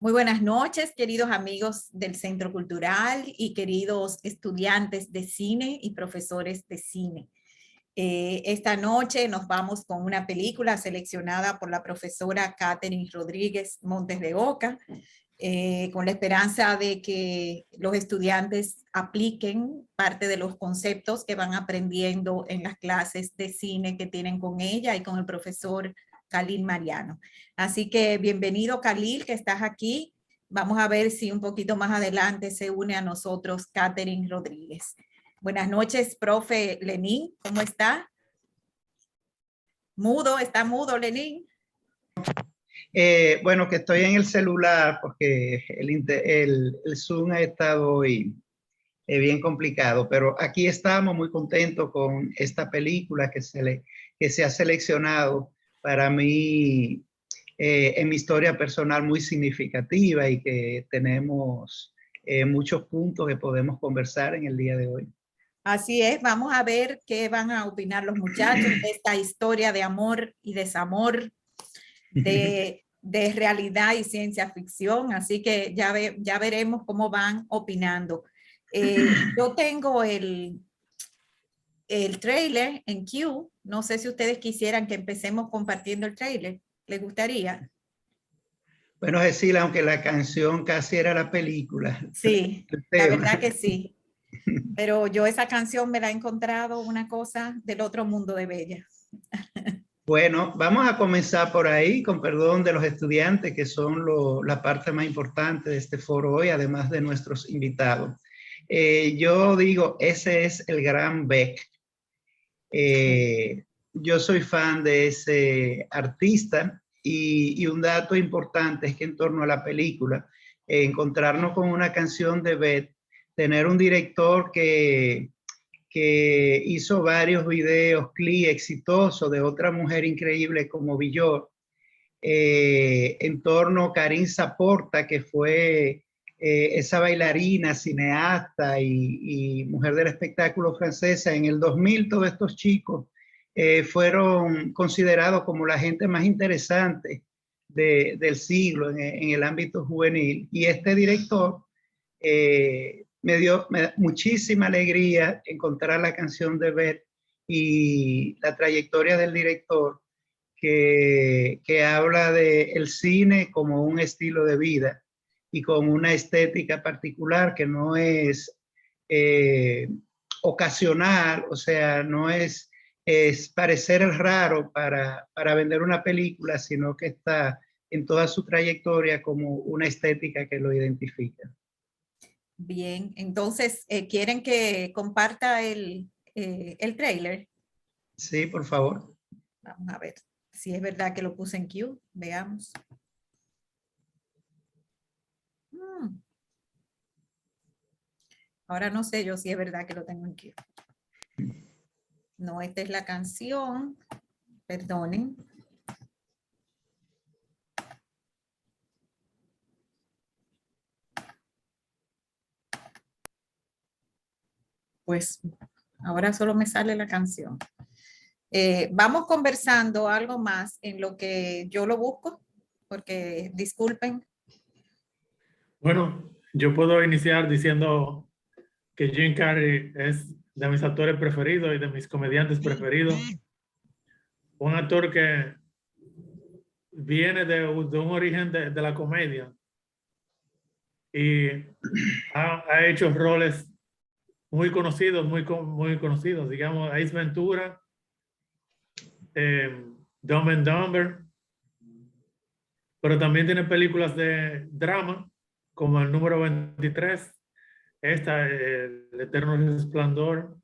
Muy buenas noches, queridos amigos del Centro Cultural y queridos estudiantes de cine y profesores de cine. Esta noche nos vamos con una película seleccionada por la profesora Catherine Rodríguez Montes de Oca, con la esperanza de que los estudiantes apliquen parte de los conceptos que van aprendiendo en las clases de cine que tienen con ella y con el profesor Khalil Mariano. Así que bienvenido, Khalil, que estás aquí. Vamos a ver si un poquito más adelante se une a nosotros Catherine Rodríguez. Buenas noches, profe Lenín, ¿cómo está? Mudo, ¿está mudo, Lenín? Bueno, que estoy en el celular porque el Zoom ha estado hoy bien complicado, pero aquí estamos muy contentos con esta película que se ha seleccionado para mí en mi historia personal muy significativa y que tenemos muchos puntos que podemos conversar en el día de hoy. Así es, vamos a ver qué van a opinar los muchachos de esta historia de amor y desamor, de realidad y ciencia ficción, así que ya veremos cómo van opinando. Yo tengo el trailer en queue, no sé si ustedes quisieran que empecemos compartiendo el trailer, ¿les gustaría? Bueno, Cecilia, aunque la canción casi era la película. Sí, la verdad que sí. Pero yo esa canción me la he encontrado una cosa del otro mundo de bella. Bueno, vamos a comenzar por ahí, con perdón de los estudiantes, que son la parte más importante de este foro hoy, además de nuestros invitados. Yo digo, ese es el gran Beck. Yo soy fan de ese artista y un dato importante es que en torno a la película, encontrarnos con una canción de Beck, tener un director que hizo varios videos, clips exitosos de otra mujer increíble como Villor, en torno a Karine Saporta, que fue esa bailarina, cineasta y mujer del espectáculo francesa. En el 2000 todos estos chicos fueron considerados como la gente más interesante del siglo en el ámbito juvenil. Y este director me dio muchísima alegría encontrar la canción de Beth y la trayectoria del director que habla del cine como un estilo de vida y con una estética particular que no es ocasional, o sea, no es parecer el raro para vender una película, sino que está en toda su trayectoria como una estética que lo identifica. Bien, entonces, ¿quieren que comparta el trailer? Sí, por favor. Vamos a ver si es verdad que lo puse en queue. Veamos. Ahora no sé yo si es verdad que lo tengo en queue. No, esta es la canción. Perdonen. Pues ahora solo me sale la canción. Vamos conversando algo más en lo que yo lo busco, porque disculpen. Bueno, yo puedo iniciar diciendo que Jim Carrey es de mis actores preferidos y de mis comediantes preferidos. Un actor que viene de un origen de la comedia y ha hecho roles muy conocidos, muy conocidos, digamos, Ace Ventura, Dumb and Dumber, pero también tiene películas de drama, como el número 23, esta, El Eterno Resplandor,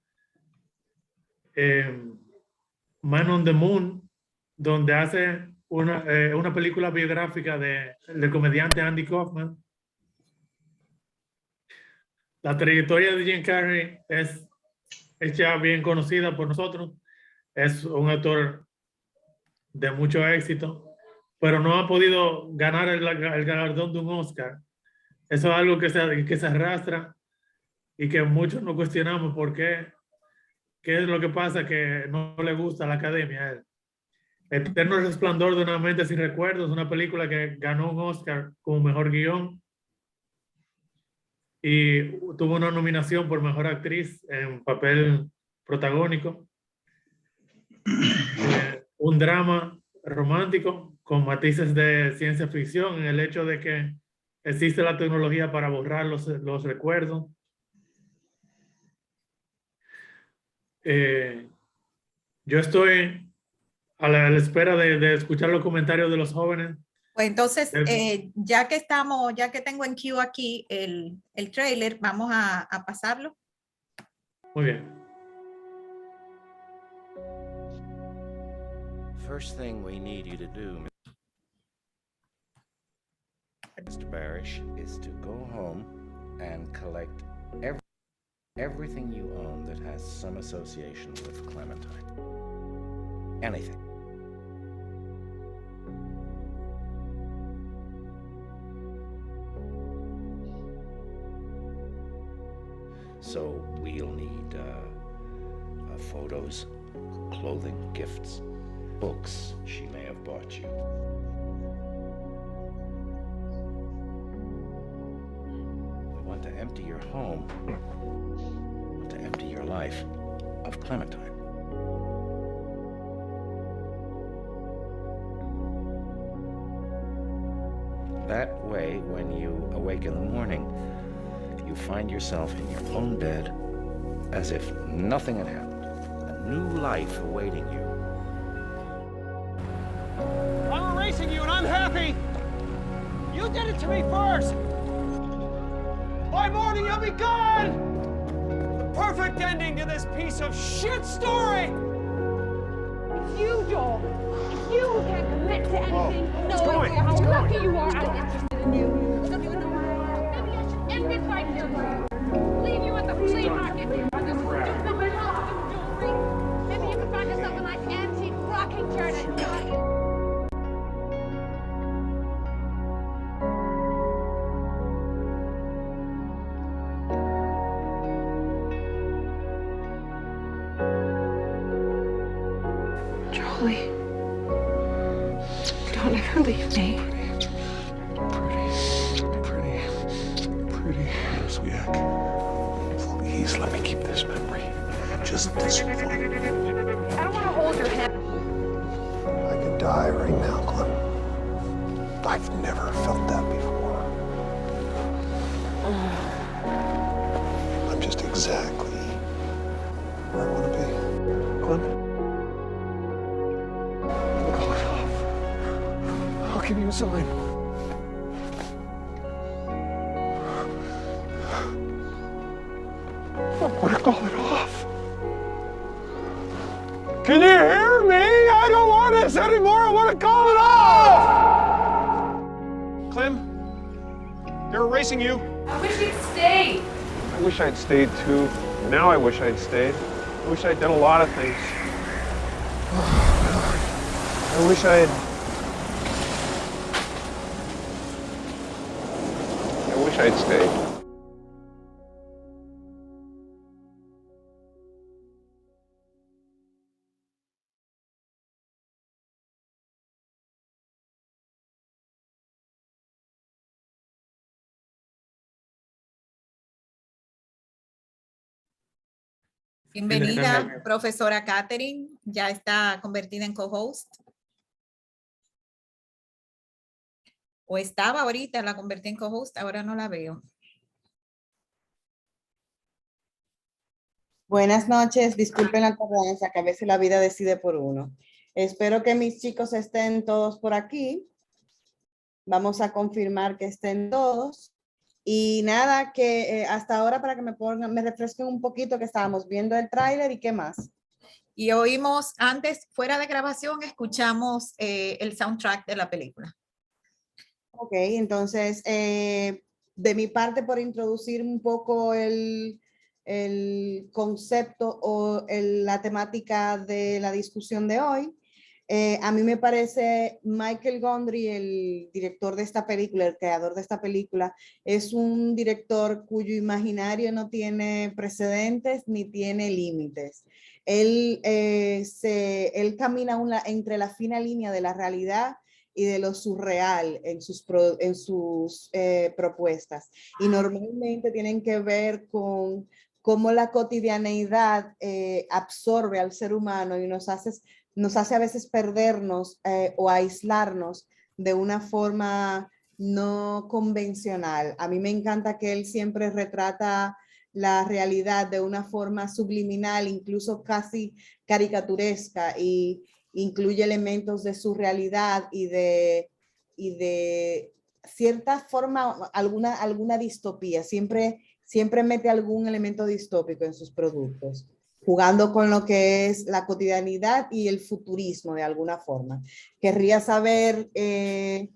Man on the Moon, donde hace una película biográfica del comediante Andy Kaufman. La trayectoria de Jim Carrey es ya bien conocida por nosotros. Es un actor de mucho éxito, pero no ha podido ganar el galardón de un Oscar. Eso es algo que se arrastra y que muchos nos cuestionamos por qué es lo que pasa que no le gusta a la academia a él. Eterno Resplandor de una mente sin recuerdos, una película que ganó un Oscar como mejor guión y tuvo una nominación por mejor actriz en papel protagónico. Un drama romántico con matices de ciencia ficción en el hecho de que existe la tecnología para borrar los recuerdos. Yo estoy a la espera de escuchar los comentarios de los jóvenes. Pues entonces, ya que tengo en queue aquí el trailer, vamos a pasarlo. Muy bien. First thing we need you to do, Mr. Barish, is to go home and collect everything you own that has some association with Clementine. Anything. So we'll need photos, clothing, gifts, books she may have bought you. We want to empty your home, we want to empty your life of Clementine. That way, when you awake in the morning, you find yourself in your own bed as if nothing had happened. A new life awaiting you. I'm erasing you and I'm happy! You did it to me first! By morning you'll be gone! The perfect ending to this piece of shit story! It's you, Joel. It's you who can't commit to anything. It's No going. idea how It's going. lucky you are. I'm interested in you. I don't even know where I am. Maybe I should end it right here. Leave you at the flea market. Or this stupid costume jewelry. Maybe you can find yourself a nice antique rocking chair to die in. Jolie, don't ever leave me. Pretty Swiak. Please let me keep this memory. Just this one. I don't want to hold your hand. I could die right now, Clem. I've never felt that before. I'm just exactly where I want to be. Clem? Call it off. I'll give you a sign. I want to call it off. Can you hear me? I don't want this anymore. I want to call it off. Clem, they're erasing you. I wish you'd stay. I wish I'd stayed too. Now I wish I'd stayed. I wish I'd done a lot of things. I wish I wish I'd stayed. Bienvenida, profesora Catherine. Ya está convertida en co-host. O estaba ahorita, la convertí en co-host, ahora no la veo. Buenas noches, disculpen la tardanza, que a veces la vida decide por uno. Espero que mis chicos estén todos por aquí. Vamos a confirmar que estén todos. Y nada, que hasta ahora para que me refresquen un poquito, que estábamos viendo el tráiler y qué más. Y oímos antes, fuera de grabación, escuchamos el soundtrack de la película. Ok, entonces, de mi parte, por introducir un poco el concepto o la temática de la discusión de hoy, a mí me parece Michael Gondry, el director de esta película, el creador de esta película, es un director cuyo imaginario no tiene precedentes ni tiene límites. él camina entre la fina línea de la realidad y de lo surreal en sus propuestas. Y normalmente tienen que ver con cómo la cotidianeidad absorbe al ser humano y nos hace a veces perdernos o aislarnos de una forma no convencional. A mí me encanta que él siempre retrata la realidad de una forma subliminal, incluso casi caricaturesca, y incluye elementos de surrealidad y de cierta forma, alguna distopía. Siempre mete algún elemento distópico en sus productos, jugando con lo que es la cotidianidad y el futurismo de alguna forma. Querría saber que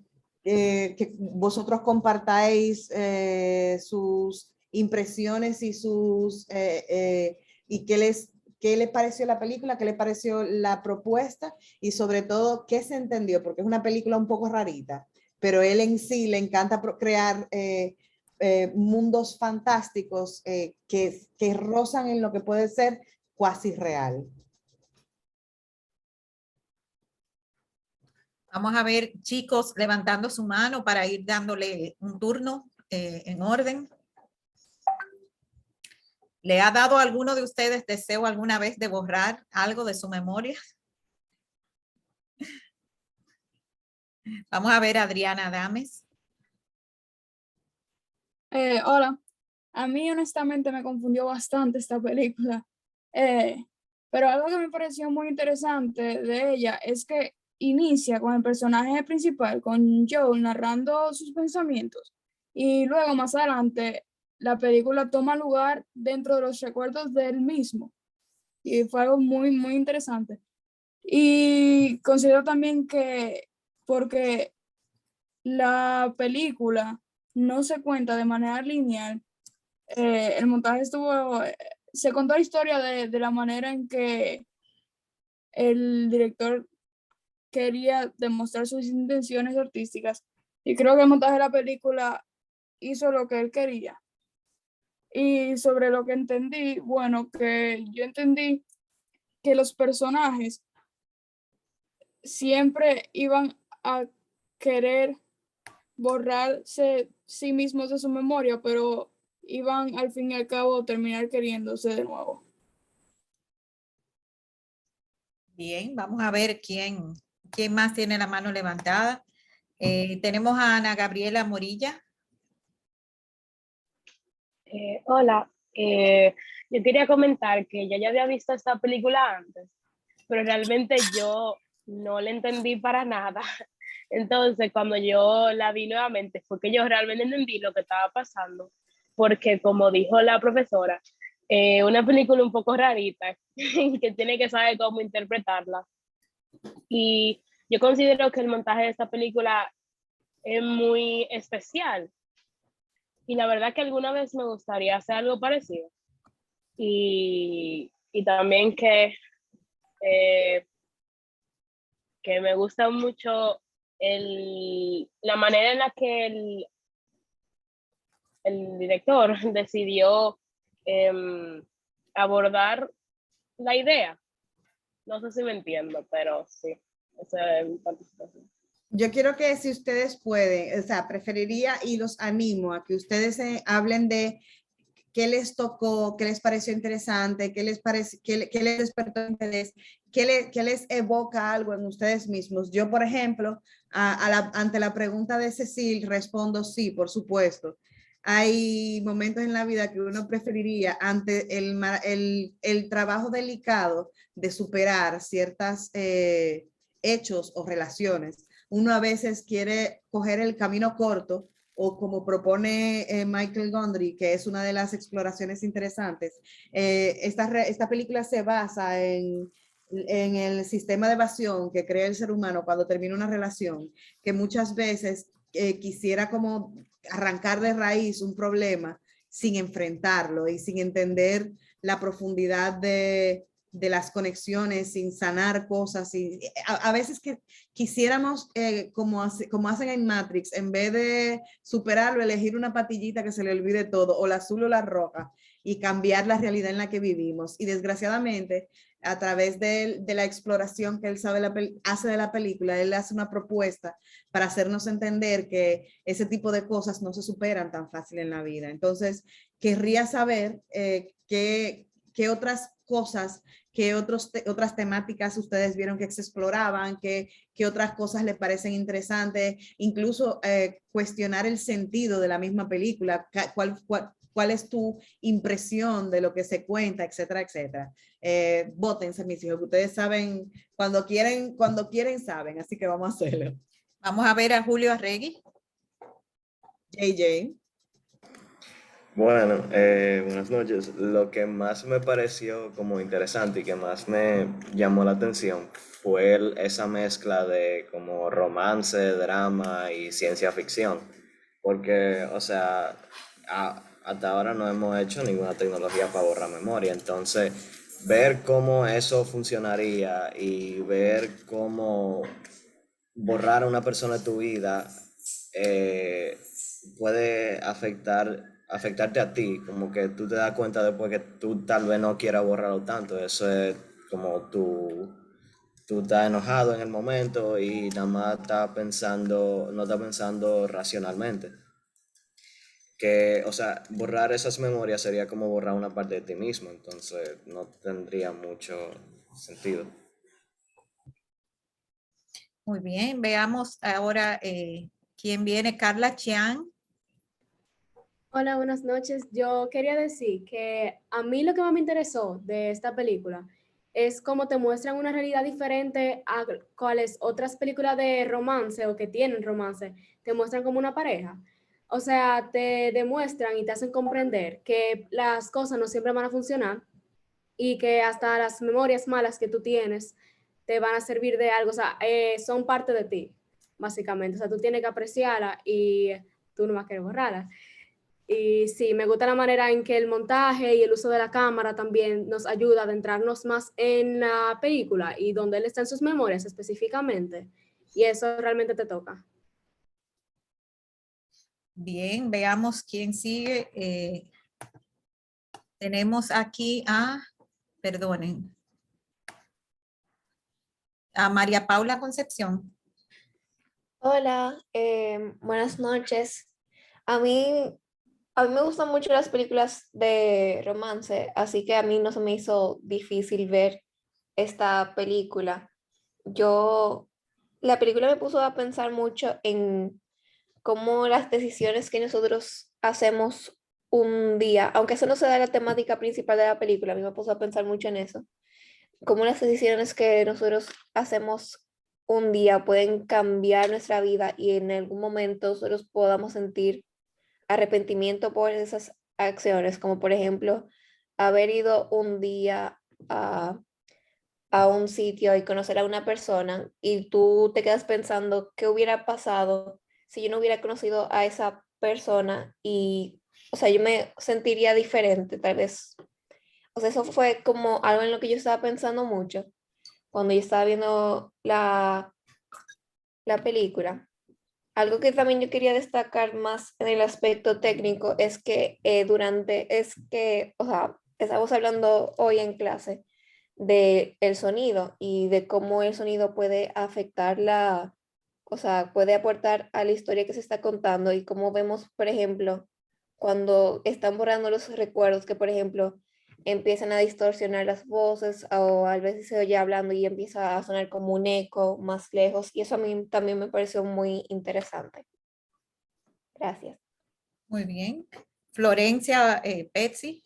vosotros compartáis sus impresiones y y qué les pareció la película, qué les pareció la propuesta y sobre todo qué se entendió, porque es una película un poco rarita, pero él en sí le encanta crear mundos fantásticos que rozan en lo que puede ser cuasi real. Vamos a ver, chicos, levantando su mano para ir dándole un turno en orden. ¿Le ha dado a alguno de ustedes deseo alguna vez de borrar algo de su memoria? Vamos a ver, Adriana Adames. Hola, a mí honestamente me confundió bastante esta película, pero algo que me pareció muy interesante de ella es que inicia con el personaje principal, con Joel narrando sus pensamientos, y luego más adelante la película toma lugar dentro de los recuerdos de él mismo, y fue algo muy, muy interesante. Y considero también que porque la película no se cuenta de manera lineal, el montaje se contó la historia de la manera en que el director quería demostrar sus intenciones artísticas, y creo que el montaje de la película hizo lo que él quería. Y sobre lo que entendí, bueno, que yo entendí que los personajes siempre iban a querer borrarse sí mismos de su memoria, pero iban al fin y al cabo a terminar queriéndose de nuevo. Bien, vamos a ver quién más tiene la mano levantada. Tenemos a Ana Gabriela Morilla. Hola, yo quería comentar que yo ya había visto esta película antes, pero realmente yo no la entendí para nada. Entonces, cuando yo la vi nuevamente, fue que yo realmente entendí lo que estaba pasando, porque como dijo la profesora, una película un poco rarita, que tiene que saber cómo interpretarla. Y yo considero que el montaje de esta película es muy especial. Y la verdad que alguna vez me gustaría hacer algo parecido. Y también que me gusta mucho la manera en la que el director decidió abordar la idea. No sé si me entiendo, pero sí, esa es mi participación. Yo quiero que si ustedes pueden, o sea, preferiría y los animo a que ustedes hablen de qué les tocó, qué les pareció interesante, qué les despertó interés, qué les evoca algo en ustedes mismos. Yo, por ejemplo, ante la pregunta de Cecil, respondo sí, por supuesto. Hay momentos en la vida que uno preferiría ante el trabajo delicado de superar ciertos hechos o relaciones. Uno a veces quiere coger el camino corto, o como propone Michael Gondry, que es una de las exploraciones interesantes. Esta película se basa en el sistema de evasión que crea el ser humano cuando termina una relación, que muchas veces quisiera como arrancar de raíz un problema sin enfrentarlo y sin entender la profundidad de las conexiones, sin sanar cosas. Y a veces que quisiéramos, como hacen en Matrix, en vez de superarlo, elegir una patillita que se le olvide todo, o la azul o la roja, y cambiar la realidad en la que vivimos. Y desgraciadamente, a través de la exploración que él hace de la película, él hace una propuesta para hacernos entender que ese tipo de cosas no se superan tan fácil en la vida. Entonces, querría saber qué otras cosas, qué otras temáticas ustedes vieron que se exploraban, qué otras cosas les parecen interesantes, incluso cuestionar el sentido de la misma película, cuál es tu impresión de lo que se cuenta, etcétera, etcétera. Vótense, mis hijos, que ustedes saben, cuando quieren saben, así que vamos a hacerlo. Vamos a ver a Julio Arregui. JJ. Bueno, buenas noches. Lo que más me pareció como interesante y que más me llamó la atención fue esa mezcla de como romance, drama y ciencia ficción. Porque, o sea, hasta ahora no hemos hecho ninguna tecnología para borrar memoria. Entonces, ver cómo eso funcionaría y ver cómo borrar a una persona de tu vida puede afectarte a ti, como que tú te das cuenta después que tú tal vez no quieras borrarlo tanto. Eso es como tú estás enojado en el momento y nada más no estás pensando racionalmente. Que, o sea, borrar esas memorias sería como borrar una parte de ti mismo, entonces no tendría mucho sentido. Muy bien, veamos ahora quién viene. Carla Chiang. Hola, buenas noches. Yo quería decir que a mí lo que más me interesó de esta película es cómo te muestran una realidad diferente a cuáles otras películas de romance o que tienen romance, te muestran como una pareja. O sea, te demuestran y te hacen comprender que las cosas no siempre van a funcionar y que hasta las memorias malas que tú tienes te van a servir de algo. O sea, son parte de ti, básicamente. O sea, tú tienes que apreciarla y tú no vas a querer borrarla. Y sí, me gusta la manera en que el montaje y el uso de la cámara también nos ayuda a adentrarnos más en la película y donde él está en sus memorias específicamente. Y eso realmente te toca. Bien, veamos quién sigue. Tenemos aquí perdonen, a María Paula Concepción. Hola, buenas noches. A mí, a mí me gustan mucho las películas de romance, así que a mí no se me hizo difícil ver esta película. La película me puso a pensar mucho en cómo las decisiones que nosotros hacemos un día, aunque eso no sea la temática principal de la película, a mí me puso a pensar mucho en eso, cómo las decisiones que nosotros hacemos un día pueden cambiar nuestra vida y en algún momento nosotros podamos sentir arrepentimiento por esas acciones, como por ejemplo haber ido un día a un sitio y conocer a una persona y tú te quedas pensando qué hubiera pasado si yo no hubiera conocido a esa persona y, o sea, yo me sentiría diferente, tal vez. O sea, eso fue como algo en lo que yo estaba pensando mucho cuando yo estaba viendo la película. Algo que también yo quería destacar más en el aspecto técnico es que o sea, estamos hablando hoy en clase de el sonido y de cómo el sonido puede afectar o sea, puede aportar a la historia que se está contando y cómo vemos, por ejemplo, cuando están borrando los recuerdos, que por ejemplo empiezan a distorsionar las voces o a veces se oye hablando y empieza a sonar como un eco más lejos y eso a mí también me pareció muy interesante. Gracias. Muy bien. Florencia Pezzi.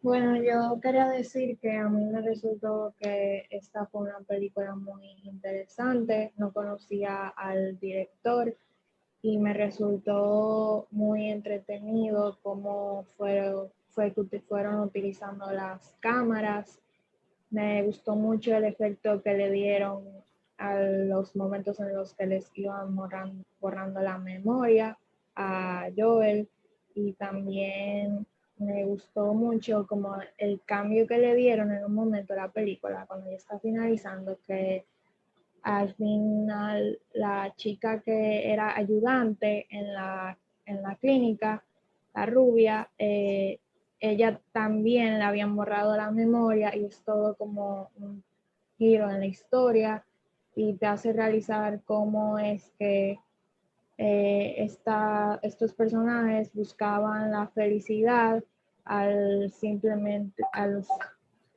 Bueno, yo quería decir que a mí me resultó que esta fue una película muy interesante. No conocía al director y me resultó muy entretenido cómo fueron utilizando las cámaras. Me gustó mucho el efecto que le dieron a los momentos en los que les iban borrando la memoria a Joel y también me gustó mucho como el cambio que le dieron en un momento a la película cuando ya está finalizando, que al final la chica que era ayudante en la clínica, la rubia, ella también le habían borrado la memoria y es todo como un giro en la historia y te hace realizar cómo es que estos personajes buscaban la felicidad al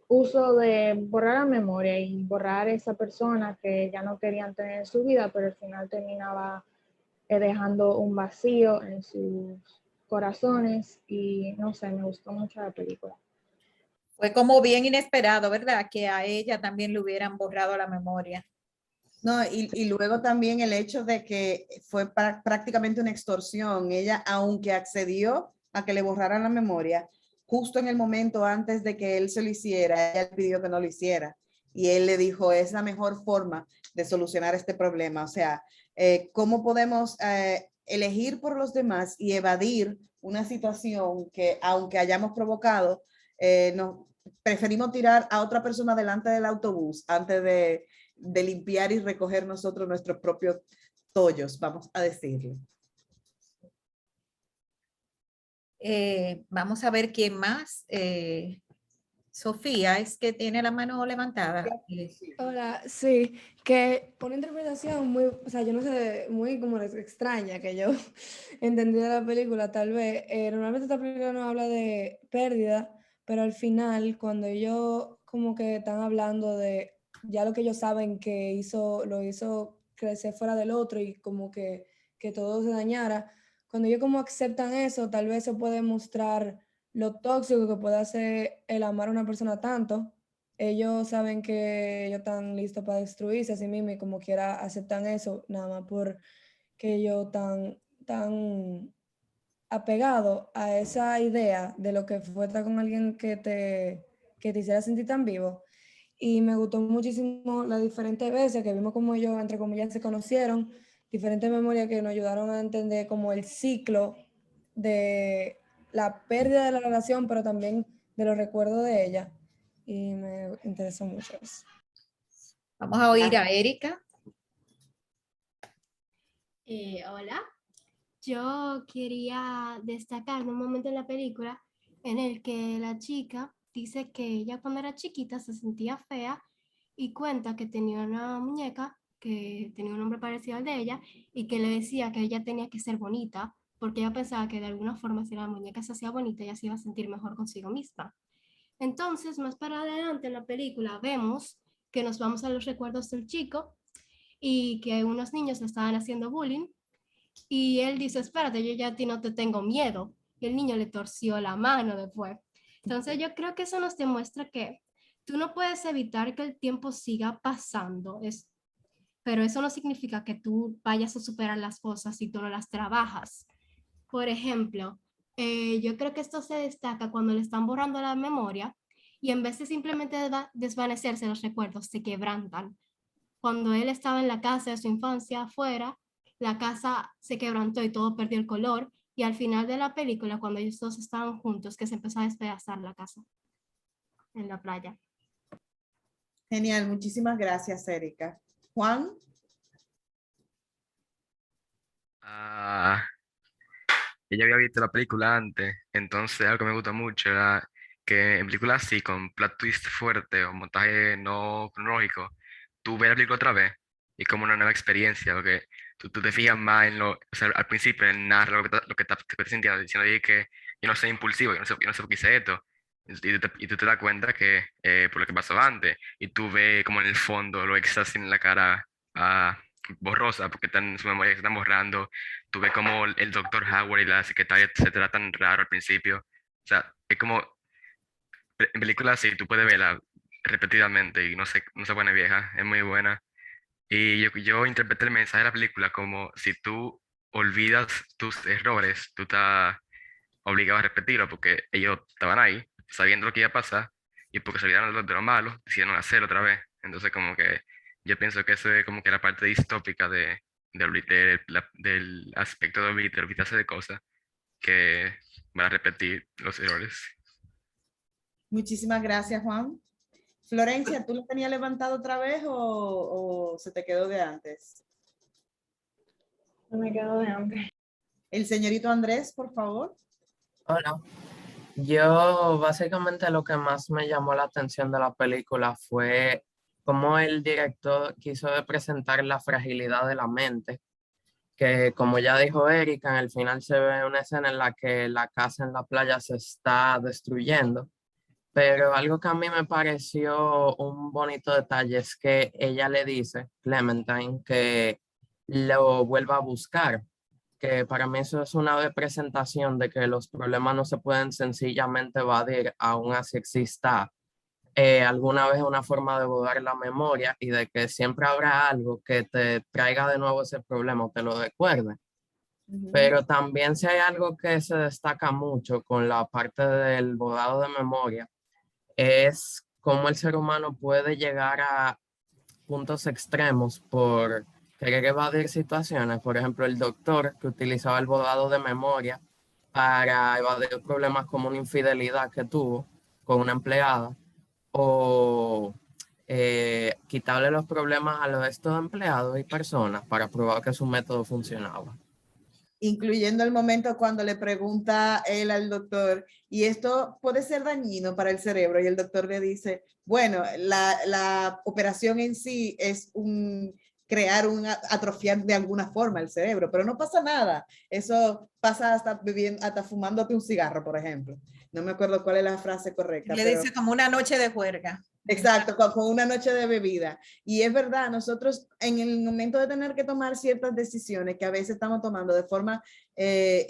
uso de borrar la memoria y borrar esa persona que ya no querían tener en su vida, pero al final terminaba dejando un vacío en sus corazones y no sé, me gustó mucho la película. Fue como bien inesperado, ¿verdad? Que a ella también le hubieran borrado la memoria. No, y luego también el hecho de que fue prácticamente una extorsión. Ella, aunque accedió a que le borraran la memoria, justo en el momento antes de que él se lo hiciera, ella le pidió que no lo hiciera. Y él le dijo, es la mejor forma de solucionar este problema. O sea, ¿cómo podemos elegir por los demás y evadir una situación que, aunque hayamos provocado, preferimos tirar a otra persona delante del autobús antes de limpiar y recoger nosotros nuestros propios tollos, vamos a decirlo. Vamos a ver quién más. Sofía, es que tiene la mano levantada. Hola, sí, que por una interpretación muy, o sea, yo no sé, muy como extraña que yo entendí de la película, tal vez. Normalmente esta película no habla de pérdida, pero al final, cuando ellos como que están hablando de ya lo que ellos saben que lo hizo crecer fuera del otro y como que todo se dañara, cuando ellos como aceptan eso, tal vez se puede mostrar lo tóxico que puede hacer el amar a una persona tanto. Ellos saben que ellos están listos para destruirse a sí mismos y como quiera aceptan eso, nada más por que ellos tan apegados a esa idea de lo que fue estar con alguien que te hiciera sentir tan vivo. Y me gustó muchísimo las diferentes veces que vimos como ellos, entre comillas, se conocieron, diferentes memorias que nos ayudaron a entender como el ciclo de la pérdida de la relación, pero también de los recuerdos de ella. Y me interesó mucho eso. Vamos a oír a Erika. Hola, yo quería destacar un momento en la película en el que la chica dice que ella cuando era chiquita se sentía fea y cuenta que tenía una muñeca que tenía un nombre parecido al de ella y que le decía que ella tenía que ser bonita porque ella pensaba que de alguna forma si la muñeca se hacía bonita ella se iba a sentir mejor consigo misma. Entonces, más para adelante en la película vemos que nos vamos a los recuerdos del chico y que unos niños le estaban haciendo bullying y él dice, espérate, yo ya a ti no te tengo miedo. Y el niño le torció la mano después. Entonces yo creo que eso nos demuestra que tú no puedes evitar que el tiempo siga pasando, pero eso no significa que tú vayas a superar las cosas si tú no las trabajas. Por ejemplo, yo creo que esto se destaca cuando le están borrando la memoria y en vez de simplemente desvanecerse los recuerdos, se quebrantan. Cuando él estaba en la casa de su infancia afuera, la casa se quebrantó y todo perdió el color. Y al final de la película, cuando ellos dos estaban juntos, que se empezó a despedazar la casa en la playa. Genial, muchísimas gracias, Erika. Juan. Ella había visto la película antes, entonces algo que me gusta mucho era que en películas así, con plot twist fuerte o montaje no cronológico, tú ves la película otra vez y como una nueva experiencia, porque tú te fijas más en o sea, al principio, en narrar lo que te sintiendo, diciendo ahí que yo no soy impulsivo, yo no sé por qué hice esto, y tú te das cuenta que por lo que pasó antes, y tú ves como en el fondo lo que está haciendo en la cara borrosa, porque están en su memoria que se están borrando, tú ves como el doctor Howard y la secretaria se tratan raro al principio, o sea, es como, en películas así, tú puedes verla repetidamente y no se pone vieja, es muy buena. Y yo interpreté el mensaje de la película como si tú olvidas tus errores, tú estás obligado a repetirlo porque ellos estaban ahí, sabiendo lo que iba a pasar, y porque se olvidaron de lo malo, decidieron hacerlo otra vez. Entonces como que yo pienso que eso es como que la parte distópica del aspecto de olvidarse de cosas, que van a repetir los errores. Muchísimas gracias, Juan. Florencia, ¿tú lo tenías levantado otra vez o se te quedó de antes? Me quedó de antes. El señorito Andrés, por favor. Hola. Yo básicamente lo que más me llamó la atención de la película fue cómo el director quiso representar la fragilidad de la mente, que como ya dijo Erika, en el final se ve una escena en la que la casa en la playa se está destruyendo, pero algo que a mí me pareció un bonito detalle es que ella le dice, Clementine, que lo vuelva a buscar, que para mí eso es una representación de que los problemas no se pueden sencillamente evadir, aún así exista alguna vez una forma de borrar la memoria y de que siempre habrá algo que te traiga de nuevo ese problema o te lo recuerde. Pero también si hay algo que se destaca mucho con la parte del borrado de memoria, es cómo el ser humano puede llegar a puntos extremos por querer evadir situaciones. Por ejemplo, el doctor que utilizaba el borrado de memoria para evadir problemas como una infidelidad que tuvo con una empleada o quitarle los problemas a los estos empleados y personas para probar que su método funcionaba. Incluyendo el momento cuando le pregunta él al doctor, y esto puede ser dañino para el cerebro, y el doctor le dice, bueno, la operación en sí es crear atrofiar de alguna forma el cerebro, pero no pasa nada. Eso pasa hasta fumándote un cigarro, por ejemplo. No me acuerdo cuál es la frase correcta. Le dice como una noche de juerga. Exacto, con una noche de bebida. Y es verdad, nosotros en el momento de tener que tomar ciertas decisiones que a veces estamos tomando de forma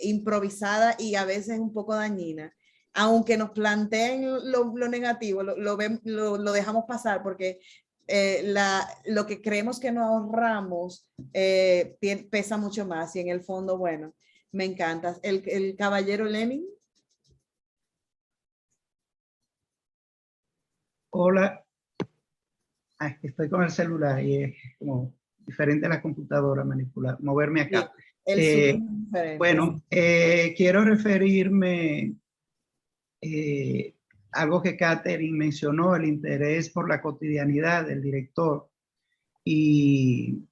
improvisada y a veces un poco dañina, aunque nos planteen lo negativo, lo dejamos pasar porque lo que creemos que nos ahorramos pesa mucho más y en el fondo, bueno, me encanta. El caballero Lenin. Hola. Estoy con el celular y es como diferente a la computadora moverme acá. Bueno, quiero referirme a algo que Catherine mencionó, el interés por la cotidianidad del director, y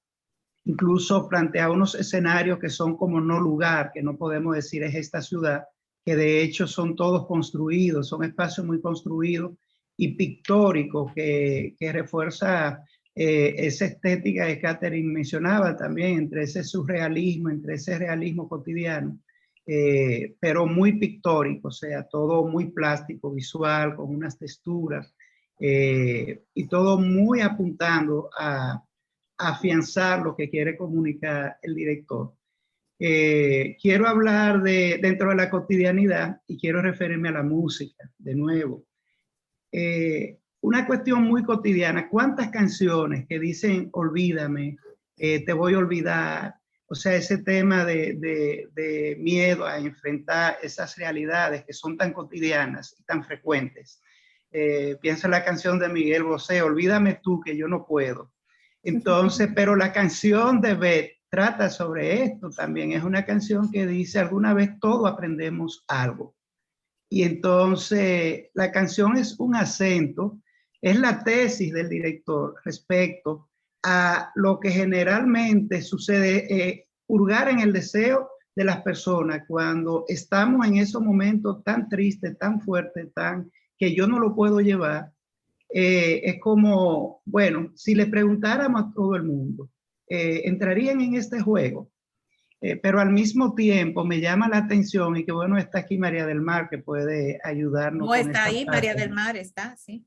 incluso plantea unos escenarios que son como no lugar, que no podemos decir es esta ciudad, que de hecho son todos construidos, son espacios muy construidos y pictóricos que refuerza esa estética que Catherine mencionaba también, entre ese surrealismo, entre ese realismo cotidiano, pero muy pictórico, o sea, todo muy plástico, visual, con unas texturas, y todo muy apuntando a afianzar lo que quiere comunicar el director. Quiero hablar dentro de la cotidianidad y quiero referirme a la música, de nuevo. Una cuestión muy cotidiana, ¿cuántas canciones que dicen olvídame, te voy a olvidar? O sea, ese tema de miedo a enfrentar esas realidades que son tan cotidianas y tan frecuentes. Piensa en la canción de Miguel Bosé, olvídame tú que yo no puedo. Entonces, pero la canción de Beth trata sobre esto también. Es una canción que dice, alguna vez todos aprendemos algo. Y entonces la canción es un acento, es la tesis del director respecto a lo que generalmente sucede, hurgar en el deseo de las personas cuando estamos en esos momentos tan tristes, tan fuertes, que yo no lo puedo llevar. Es como, bueno, si le preguntáramos a todo el mundo, ¿entrarían en este juego? Pero al mismo tiempo me llama la atención y que bueno, está aquí María del Mar que puede ayudarnos. No, está ahí, María del Mar está, sí.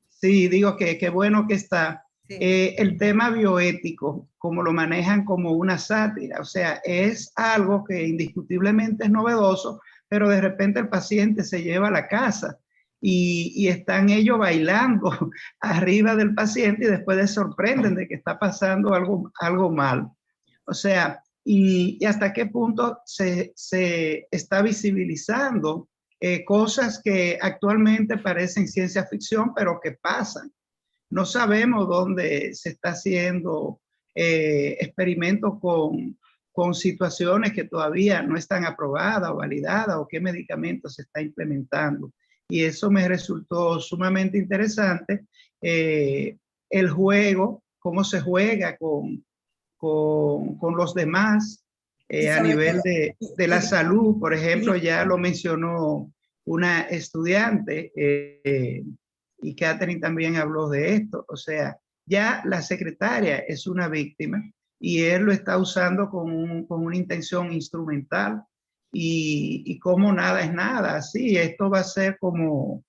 Sí, digo que qué bueno que está. Sí. El tema bioético, como lo manejan como una sátira, o sea, es algo que indiscutiblemente es novedoso, pero de repente el paciente se lleva a la casa y están ellos bailando arriba del paciente y después se sorprenden de que está pasando algo mal. O sea, y hasta qué punto se está visibilizando cosas que actualmente parecen ciencia ficción, pero que pasan. No sabemos dónde se está haciendo experimentos con situaciones que todavía no están aprobadas o validadas o qué medicamentos se está implementando. Y eso me resultó sumamente interesante. El juego, cómo se juega con los demás, a nivel de la salud. Por ejemplo, ya lo mencionó una estudiante y Catherine también habló de esto. O sea, ya la secretaria es una víctima y él lo está usando con una intención instrumental y como nada es nada. Sí, esto va a ser como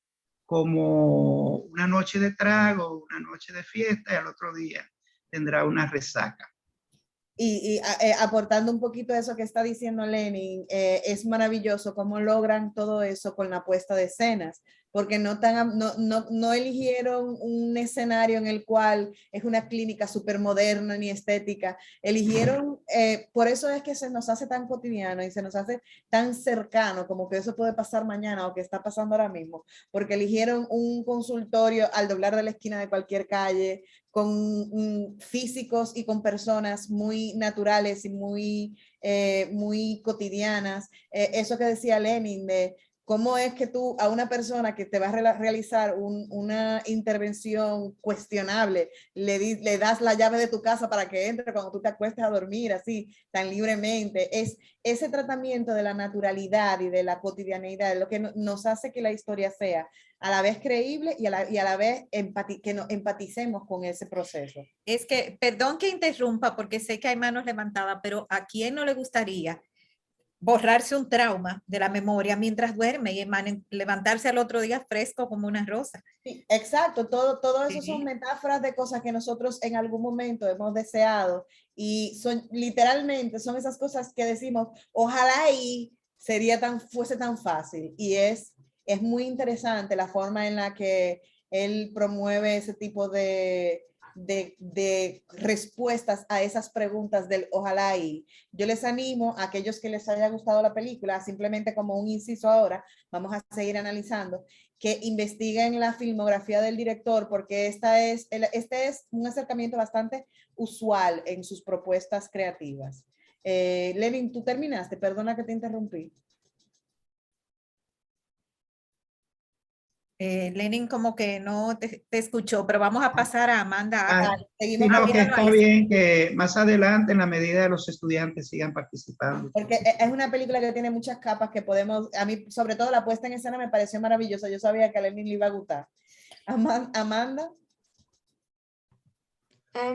una noche de trago, una noche de fiesta y al otro día tendrá una resaca. Y aportando un poquito a eso que está diciendo Lenin, es maravilloso cómo logran todo eso con la puesta de escenas, porque no eligieron un escenario en el cual es una clínica súper moderna ni estética, eligieron, por eso es que se nos hace tan cotidiano y se nos hace tan cercano, como que eso puede pasar mañana o que está pasando ahora mismo, porque eligieron un consultorio al doblar de la esquina de cualquier calle, con físicos y con personas muy naturales y muy cotidianas. Eso que decía Lenin de cómo es que tú a una persona que te va a realizar una intervención cuestionable, le das la llave de tu casa para que entre cuando tú te acuestes a dormir así, tan libremente. Es ese tratamiento de la naturalidad y de la cotidianeidad lo que nos hace que la historia sea a la vez creíble y a la vez que nos empaticemos con ese proceso. Es que, perdón que interrumpa porque sé que hay manos levantadas, pero ¿a quién no le gustaría borrarse un trauma de la memoria mientras duerme y levantarse al otro día fresco como una rosa? Sí, exacto, todo eso son metáforas de cosas que nosotros en algún momento hemos deseado y son literalmente son esas cosas que decimos, ojalá y fuese tan fácil, y es muy interesante la forma en la que él promueve ese tipo de respuestas a esas preguntas del ojalá y. Yo les animo a aquellos que les haya gustado la película, simplemente como un inciso ahora, vamos a seguir analizando, que investiguen la filmografía del director, porque este es un acercamiento bastante usual en sus propuestas creativas. Lenin, tú terminaste, perdona que te interrumpí. Lenin como que no te escuchó, pero vamos a pasar a Amanda. Seguimos que está bien que más adelante, en la medida de los estudiantes sigan participando. Porque es una película que tiene muchas capas que podemos, a mí sobre todo la puesta en escena me pareció maravillosa, yo sabía que a Lenin le iba a gustar. Amanda.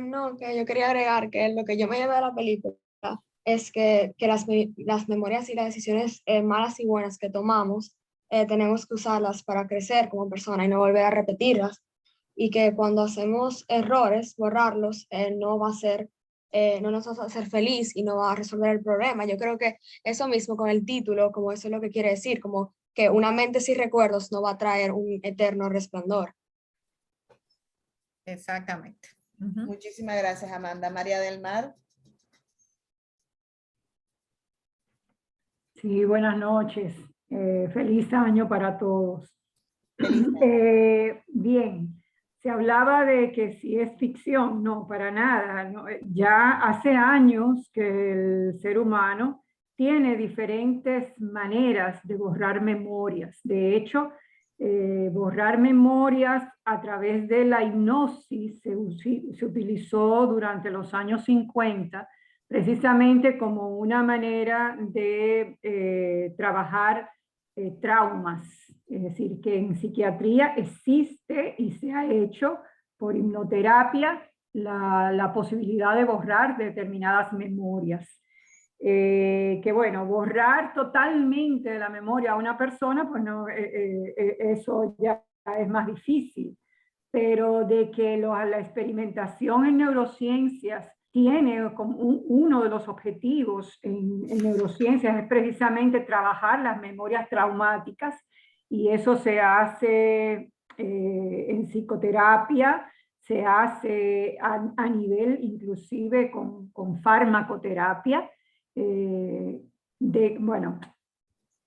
No, que yo quería agregar que lo que yo me llevé de la película es que las memorias y las decisiones malas y buenas que tomamos tenemos que usarlas para crecer como persona y no volver a repetirlas, y que cuando hacemos errores, borrarlos no nos va a hacer feliz y no va a resolver el problema. Yo creo que eso mismo con el título, como eso es lo que quiere decir, como que una mente sin recuerdos no va a traer un eterno resplandor. Exactamente. Muchísimas gracias, Amanda. María del Mar. Sí, buenas noches. Feliz año para todos. Bien, se hablaba de que si es ficción, no, para nada. No. Ya hace años que el ser humano tiene diferentes maneras de borrar memorias. De hecho, borrar memorias a través de la hipnosis se utilizó durante los años 50, precisamente como una manera de trabajar traumas. Es decir, que en psiquiatría existe y se ha hecho por hipnoterapia la posibilidad de borrar determinadas memorias. Que bueno, borrar totalmente de la memoria a una persona, pues no, eso ya es más difícil, pero de que la experimentación en neurociencias tiene como uno de los objetivos en neurociencias es precisamente trabajar las memorias traumáticas, y eso se hace en psicoterapia, se hace a nivel inclusive con farmacoterapia, bueno,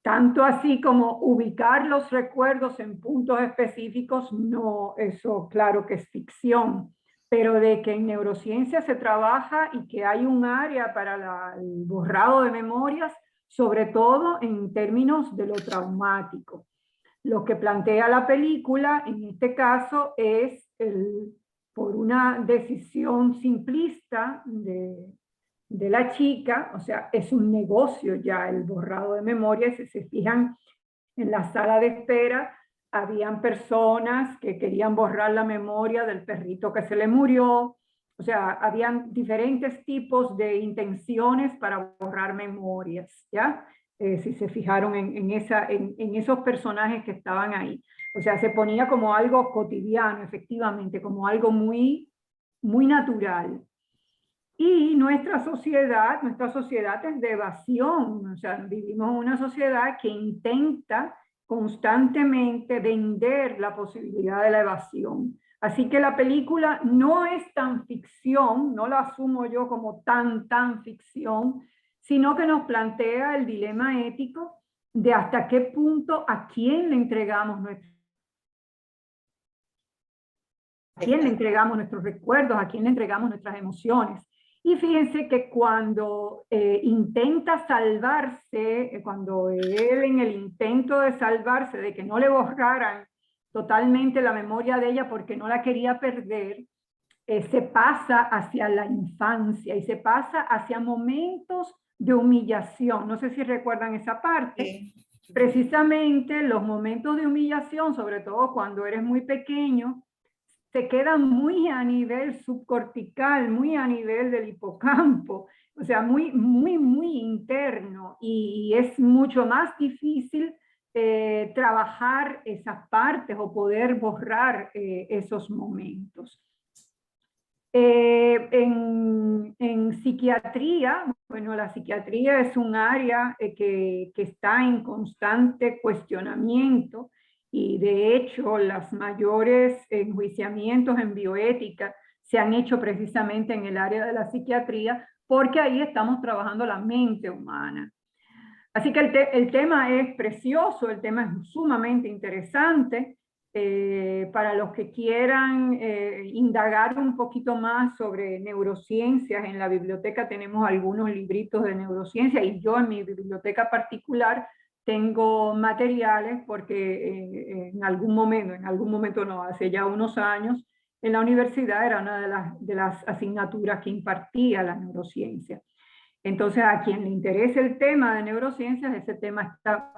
tanto así como ubicar los recuerdos en puntos específicos, no, eso claro que es ficción, pero de que en neurociencia se trabaja y que hay un área para el borrado de memorias, sobre todo en términos de lo traumático. Lo que plantea la película, en este caso, es por una decisión simplista de de la chica, o sea, es un negocio ya el borrado de memoria. Si se fijan en la sala de espera, habían personas que querían borrar la memoria del perrito que se le murió. O sea, habían diferentes tipos de intenciones para borrar memorias, ¿ya? Si se fijaron en esos personajes que estaban ahí. O sea, se ponía como algo cotidiano, efectivamente, como algo muy, muy natural. Y nuestra sociedad es de evasión. O sea, vivimos en una sociedad que intenta constantemente vender la posibilidad de la evasión. Así que la película no es tan ficción, no la asumo yo como tan ficción, sino que nos plantea el dilema ético de hasta qué punto a quién le entregamos nuestros recuerdos, a quién le entregamos nuestras emociones. Y fíjense que cuando intenta salvarse, cuando él en el intento de salvarse, de que no le borraran totalmente la memoria de ella porque no la quería perder, se pasa hacia la infancia y se pasa hacia momentos de humillación. No sé si recuerdan esa parte. Sí. Precisamente los momentos de humillación, sobre todo cuando eres muy pequeño, se quedan muy a nivel subcortical, muy a nivel del hipocampo, o sea, muy interno, y es mucho más difícil trabajar esas partes o poder borrar esos momentos. En psiquiatría, bueno, la psiquiatría es un área que está en constante cuestionamiento, y de hecho los mayores enjuiciamientos en bioética se han hecho precisamente en el área de la psiquiatría, porque ahí estamos trabajando la mente humana. Así que el tema es precioso, el tema es sumamente interesante. Para los que quieran indagar un poquito más sobre neurociencias, en la biblioteca tenemos algunos libritos de neurociencia, y yo en mi biblioteca particular tengo materiales porque en algún momento no, hace ya unos años, en la universidad era una de las asignaturas que impartía la neurociencia. Entonces, a quien le interese el tema de neurociencias, ese tema está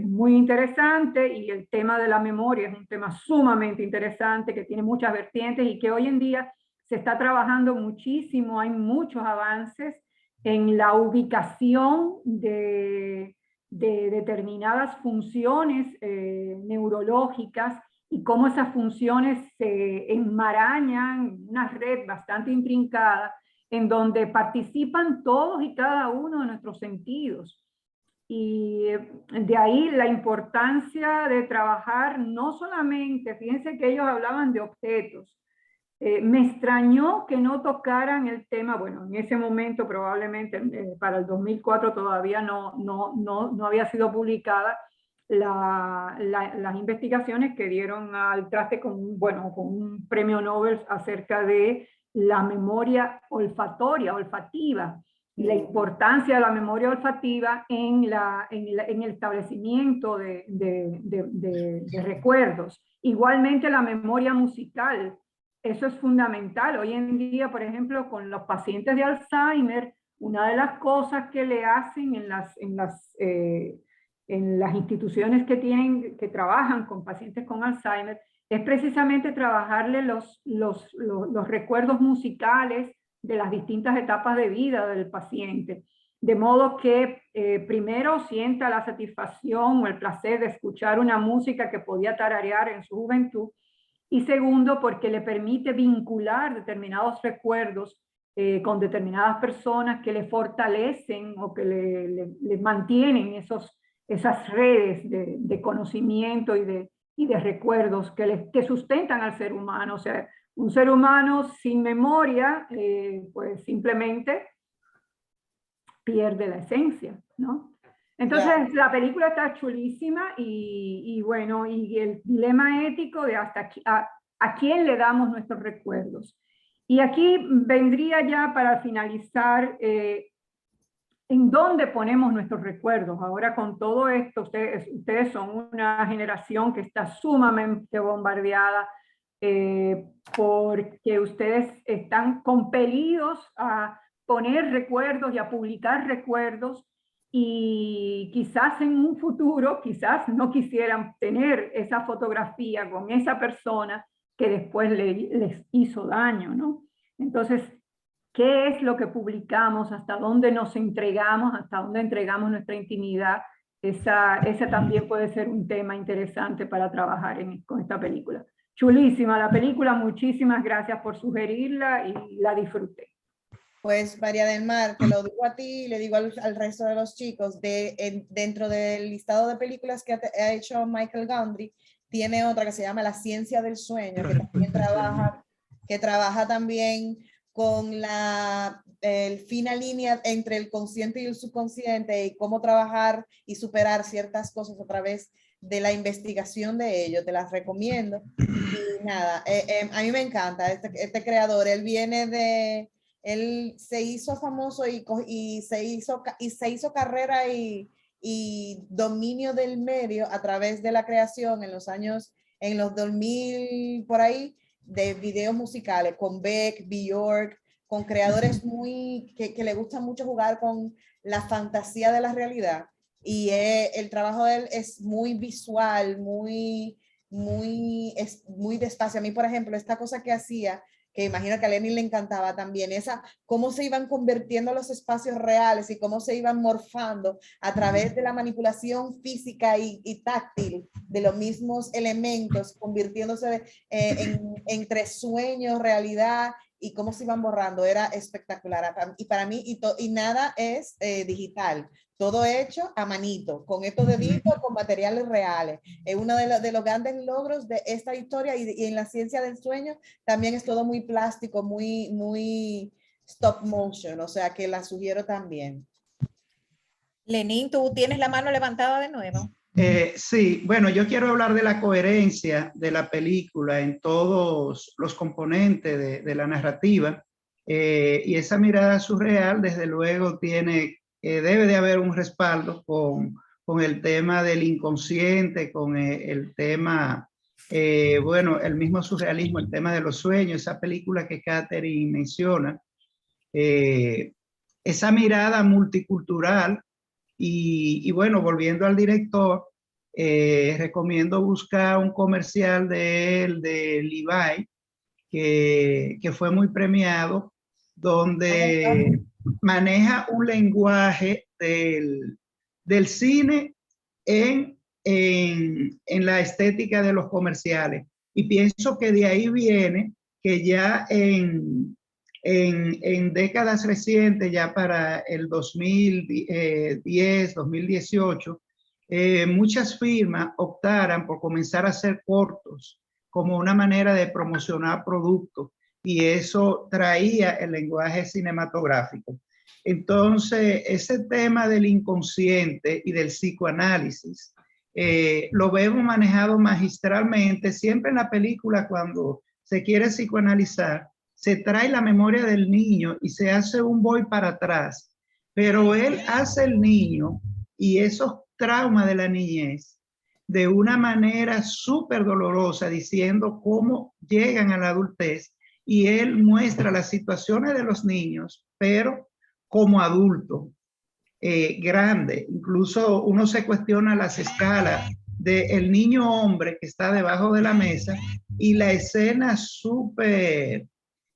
muy interesante, y el tema de la memoria es un tema sumamente interesante que tiene muchas vertientes y que hoy en día se está trabajando muchísimo. Hay muchos avances en la ubicación de determinadas funciones neurológicas y cómo esas funciones se enmarañan en una red bastante intrincada, en donde participan todos y cada uno de nuestros sentidos. Y de ahí la importancia de trabajar no solamente, fíjense que ellos hablaban de objetos. Me extrañó que no tocaran el tema, bueno, en ese momento probablemente para el 2004 todavía no había sido publicada las investigaciones que dieron al traste con un premio Nobel acerca de la memoria olfativa, y la importancia de la memoria olfativa en el establecimiento de recuerdos. Igualmente la memoria musical, eso es fundamental. Hoy en día, por ejemplo, con los pacientes de Alzheimer, una de las cosas que le hacen en las instituciones que trabajan con pacientes con Alzheimer es precisamente trabajarle los recuerdos musicales de las distintas etapas de vida del paciente, de modo que primero sienta la satisfacción o el placer de escuchar una música que podía tararear en su juventud, y segundo, porque le permite vincular determinados recuerdos con determinadas personas que le fortalecen o que le mantienen esas redes de conocimiento y de recuerdos que sustentan al ser humano. O sea, un ser humano sin memoria, pues simplemente pierde la esencia, ¿no? Entonces, la película está chulísima, y bueno, y el dilema ético de hasta a quién le damos nuestros recuerdos. Y aquí vendría ya para finalizar, ¿en dónde ponemos nuestros recuerdos? Ahora con todo esto, ustedes son una generación que está sumamente bombardeada porque ustedes están compelidos a poner recuerdos y a publicar recuerdos, y quizás en un futuro, quizás no quisieran tener esa fotografía con esa persona que después les hizo daño, ¿no? Entonces, ¿qué es lo que publicamos? ¿Hasta dónde nos entregamos? ¿Hasta dónde entregamos nuestra intimidad? Ese también puede ser un tema interesante para trabajar con esta película. Chulísima la película, muchísimas gracias por sugerirla y la disfruté. Pues María del Mar, te lo digo a ti y le digo al resto de los chicos, dentro del listado de películas que ha hecho Michael Gondry, tiene otra que se llama La ciencia del sueño, que trabaja también con la fina línea entre el consciente y el subconsciente y cómo trabajar y superar ciertas cosas a través de la investigación de ellos. Te las recomiendo. Y nada, a mí me encanta este creador. Él se hizo famoso y se hizo carrera y dominio del medio a través de la creación en los 2000 por ahí, de videos musicales con Beck, Bjork, con creadores que le gusta mucho jugar con la fantasía de la realidad. Y el trabajo de él es muy visual, muy despacio. A mí, por ejemplo, esta cosa que hacía, que imagino que a Lenny le encantaba también, cómo se iban convirtiendo los espacios reales y cómo se iban morfando a través de la manipulación física y táctil de los mismos elementos, convirtiéndose entre sueño, realidad, y cómo se iban borrando. Era espectacular. Y para mí, y nada es digital. Todo hecho a manito, con estos deditos, con materiales reales. Es uno de los grandes logros de esta historia, y en la ciencia del sueño también es todo muy plástico, muy stop motion, o sea que la sugiero también. Lenín, tú tienes la mano levantada de nuevo. Sí, bueno, yo quiero hablar de la coherencia de la película en todos los componentes de la narrativa, y esa mirada surreal, desde luego, debe de haber un respaldo con el tema del inconsciente, con el tema, bueno, el mismo surrealismo, el tema de los sueños, esa película que Catherine menciona, esa mirada multicultural. Y bueno, volviendo al director, recomiendo buscar un comercial de él, de Levi, que fue muy premiado, donde maneja un lenguaje del cine en la estética de los comerciales. Y pienso que de ahí viene que ya en décadas recientes, ya para el 2010, 2018, muchas firmas optaran por comenzar a hacer cortos como una manera de promocionar productos, y eso traía el lenguaje cinematográfico. Entonces, ese tema del inconsciente y del psicoanálisis lo vemos manejado magistralmente. Siempre en la película, cuando se quiere psicoanalizar, se trae la memoria del niño y se hace un voy para atrás, pero él hace el niño y esos traumas de la niñez de una manera súper dolorosa, diciendo cómo llegan a la adultez, y él muestra las situaciones de los niños, pero como adulto, grande. Incluso uno se cuestiona las escalas del niño hombre que está debajo de la mesa, y la escena súper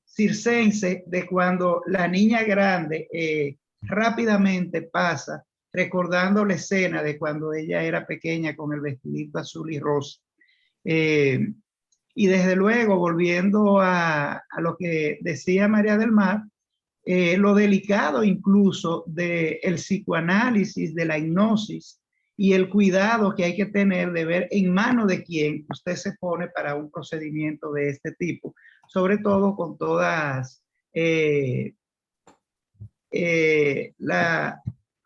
circense de cuando la niña grande rápidamente pasa, recordando la escena de cuando ella era pequeña con el vestidito azul y rosa. Y desde luego, volviendo a lo que decía María del Mar, lo delicado incluso del psicoanálisis, de la hipnosis, y el cuidado que hay que tener de ver en mano de quién usted se pone para un procedimiento de este tipo, sobre todo con todas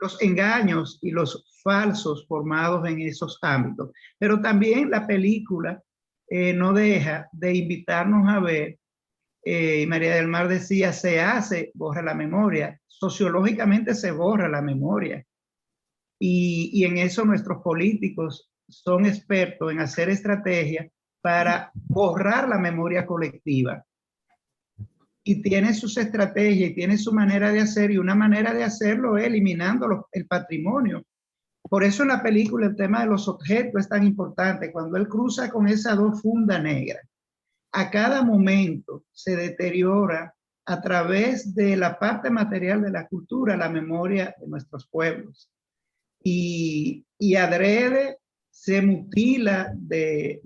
los engaños y los falsos formados en esos ámbitos. Pero también la película no deja de invitarnos a ver, María del Mar decía, borra la memoria, sociológicamente se borra la memoria. Y en eso nuestros políticos son expertos en hacer estrategias para borrar la memoria colectiva. y tiene sus estrategias y tiene su manera de hacer, y una manera de hacerlo es eliminando el patrimonio. Por eso en la película el tema de los objetos es tan importante. Cuando él cruza con esas dos fundas negras, a cada momento se deteriora a través de la parte material de la cultura la memoria de nuestros pueblos. Y adrede se mutila de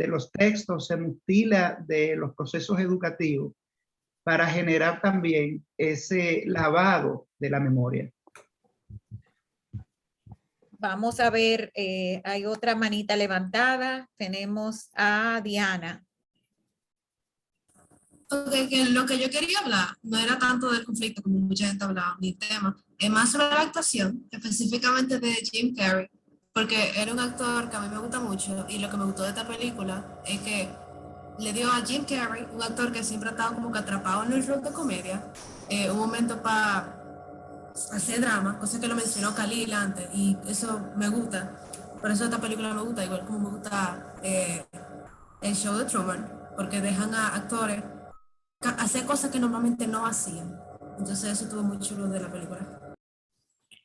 los textos, se mutila de los procesos educativos para generar también ese lavado de la memoria. Vamos a ver, hay otra manita levantada. Tenemos a Diana. Ok, que lo que yo quería hablar no era tanto del conflicto como mucha gente hablaba, ni tema, es más sobre la actuación, específicamente de Jim Carrey, porque era un actor que a mí me gusta mucho y lo que me gustó de esta película es que le dio a Jim Carrey, un actor que siempre ha estado como que atrapado en el rol de comedia, un momento para hacer drama, cosa que lo mencionó Khalil antes, y eso me gusta. Por eso esta película me gusta, igual como me gusta el show de Truman, porque dejan a actores hacer cosas que normalmente no hacían. Entonces eso estuvo muy chulo de la película.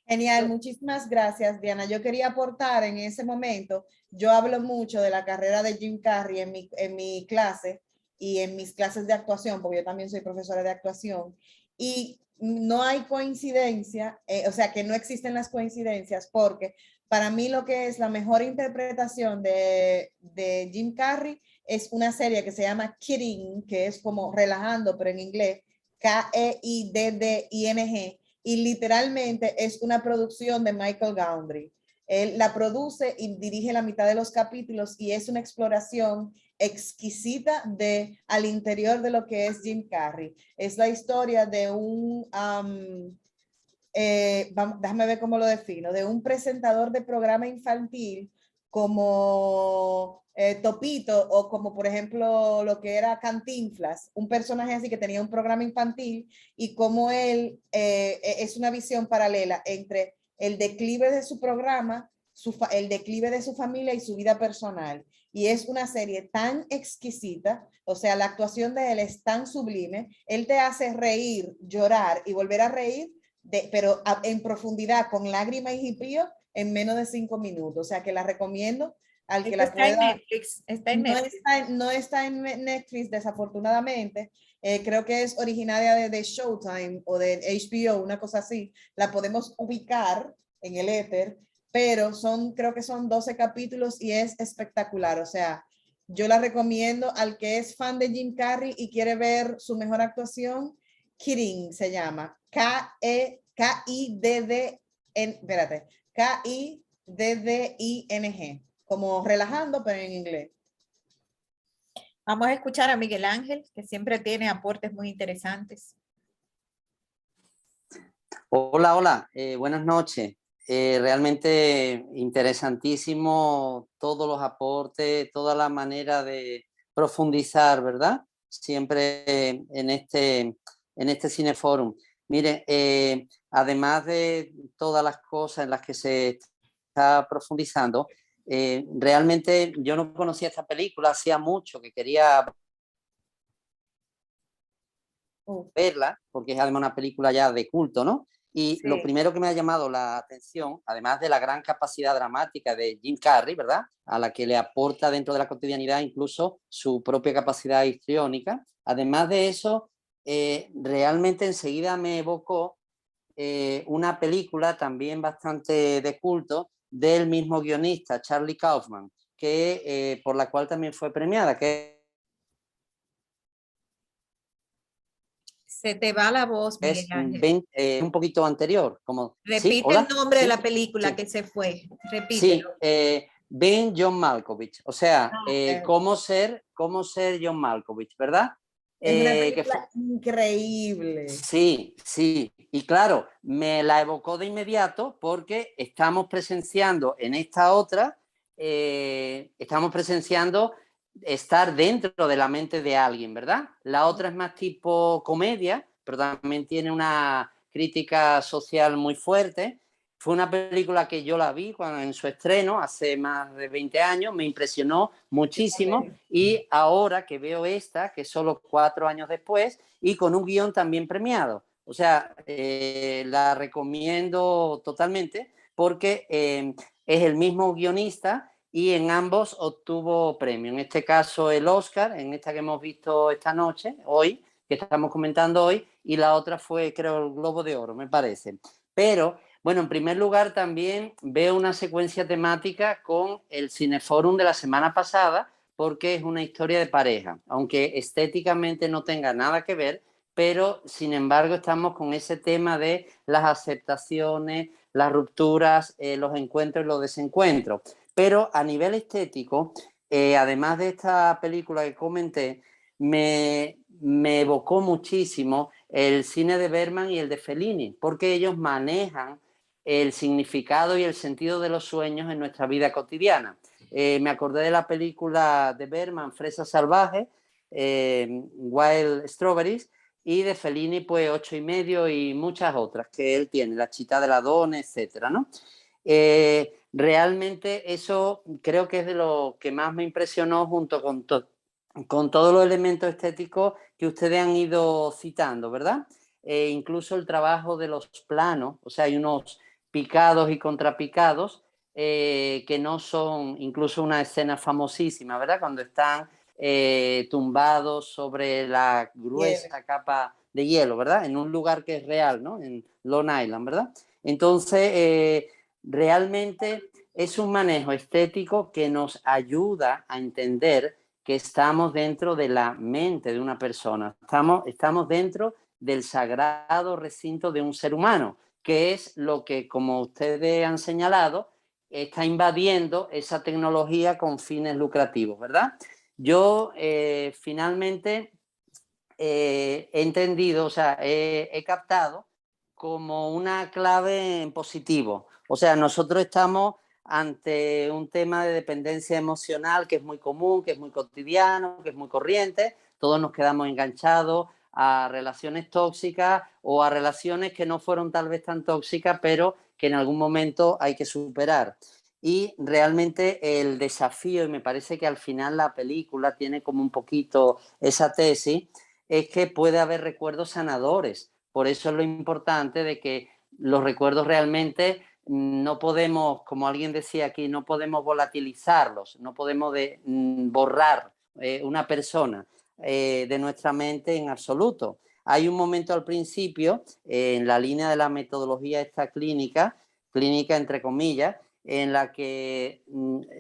Genial, muchísimas gracias, Diana. Yo quería aportar en ese momento, yo hablo mucho de la carrera de Jim Carrey en mi clase y en mis clases de actuación, porque yo también soy profesora de actuación, y no hay coincidencia, o sea que no existen las coincidencias, porque para mí lo que es la mejor interpretación de Jim Carrey es una serie que se llama Kidding, que es como relajando, pero en inglés, K-E-I-D-D-I-N-G, y literalmente es una producción de Michael Gondry. Él la produce y dirige la mitad de los capítulos y es una exploración exquisita al interior de lo que es Jim Carrey. Es la historia de un, déjame ver cómo lo defino, de un presentador de programa infantil como Topito, o como por ejemplo lo que era Cantinflas, un personaje así que tenía un programa infantil, y como él es una visión paralela entre el declive de su programa, el declive de su familia y su vida personal. Y es una serie tan exquisita, o sea, la actuación de él es tan sublime, él te hace reír, llorar y volver a reír, pero en profundidad, con lágrimas y jipío, en menos de 5 minutos. O sea, que la recomiendo al que la pueda. Está en Netflix. No está en Netflix, desafortunadamente. Creo que es originaria de Showtime o de HBO, una cosa así. La podemos ubicar en el éter, pero creo que son 12 capítulos y es espectacular. O sea, yo la recomiendo al que es fan de Jim Carrey y quiere ver su mejor actuación. Kidding se llama. K-I-D-D-I-N-G, como relajando, pero en inglés. Vamos a escuchar a Miguel Ángel, que siempre tiene aportes muy interesantes. Hola, hola, buenas noches. Realmente interesantísimo todos los aportes, toda la manera de profundizar, ¿verdad? Siempre en este Cineforum. Mire, además de todas las cosas en las que se está profundizando, realmente yo no conocía esta película, hacía mucho que quería verla, porque es además una película ya de culto, ¿no? Y sí, lo primero que me ha llamado la atención, además de la gran capacidad dramática de Jim Carrey, ¿verdad?, a la que le aporta dentro de la cotidianidad incluso su propia capacidad histriónica, además de eso, realmente enseguida me evocó una película también bastante de culto del mismo guionista, Charlie Kaufman, que, por la cual también fue premiada, que se te va la voz, Miguel Ángel. Un poquito anterior. Como, repite ¿sí? el nombre de la ¿sí? película sí. que se fue. Repítelo. Sí, Ben John Malkovich. O sea, ¿cómo ser John Malkovich, verdad? Es una película increíble. Sí, sí. Y claro, me la evocó de inmediato porque estamos presenciando en esta otra, estamos presenciando estar dentro de la mente de alguien, ¿verdad? La otra es más tipo comedia, pero también tiene una crítica social muy fuerte. Fue una película que yo la vi en su estreno hace más de 20 años, me impresionó muchísimo y ahora que veo esta, que solo 4 años después, y con un guión también premiado. O sea, la recomiendo totalmente porque es el mismo guionista y en ambos obtuvo premio. En este caso el Oscar, en esta que hemos visto esta noche, hoy, que estamos comentando hoy, y la otra fue, creo, el Globo de Oro, me parece. Pero, bueno, en primer lugar también veo una secuencia temática con el Cineforum de la semana pasada, porque es una historia de pareja, aunque estéticamente no tenga nada que ver, pero sin embargo estamos con ese tema de las aceptaciones, las rupturas, los encuentros y los desencuentros. Pero a nivel estético, además de esta película que comenté, me evocó muchísimo el cine de Bergman y el de Fellini, porque ellos manejan el significado y el sentido de los sueños en nuestra vida cotidiana. Me acordé de la película de Bergman, Fresa Salvaje, Wild Strawberries, y de Fellini, pues 8 y medio y muchas otras que él tiene, La Città della Donna, etcétera, ¿no? Realmente eso creo que es de lo que más me impresionó junto con todos los elementos estéticos que ustedes han ido citando, ¿verdad? Incluso el trabajo de los planos, o sea, hay unos picados y contrapicados que no son, incluso una escena famosísima, ¿verdad? Cuando están tumbados sobre la gruesa capa de hielo, ¿verdad? En un lugar que es real, ¿no? En Long Island, ¿verdad? Entonces, realmente es un manejo estético que nos ayuda a entender que estamos dentro de la mente de una persona, estamos dentro del sagrado recinto de un ser humano, que es lo que, como ustedes han señalado, está invadiendo esa tecnología con fines lucrativos, ¿verdad? Yo finalmente he entendido, o sea, he captado como una clave en positivo. O sea, nosotros estamos ante un tema de dependencia emocional que es muy común, que es muy cotidiano, que es muy corriente. Todos nos quedamos enganchados a relaciones tóxicas o a relaciones que no fueron tal vez tan tóxicas, pero que en algún momento hay que superar. Y realmente el desafío, y me parece que al final la película tiene como un poquito esa tesis, es que puede haber recuerdos sanadores. Por eso es lo importante de que los recuerdos realmente no podemos, como alguien decía aquí, no podemos volatilizarlos, no podemos borrar una persona de nuestra mente en absoluto. Hay un momento al principio, en la línea de la metodología esta clínica entre comillas, en la que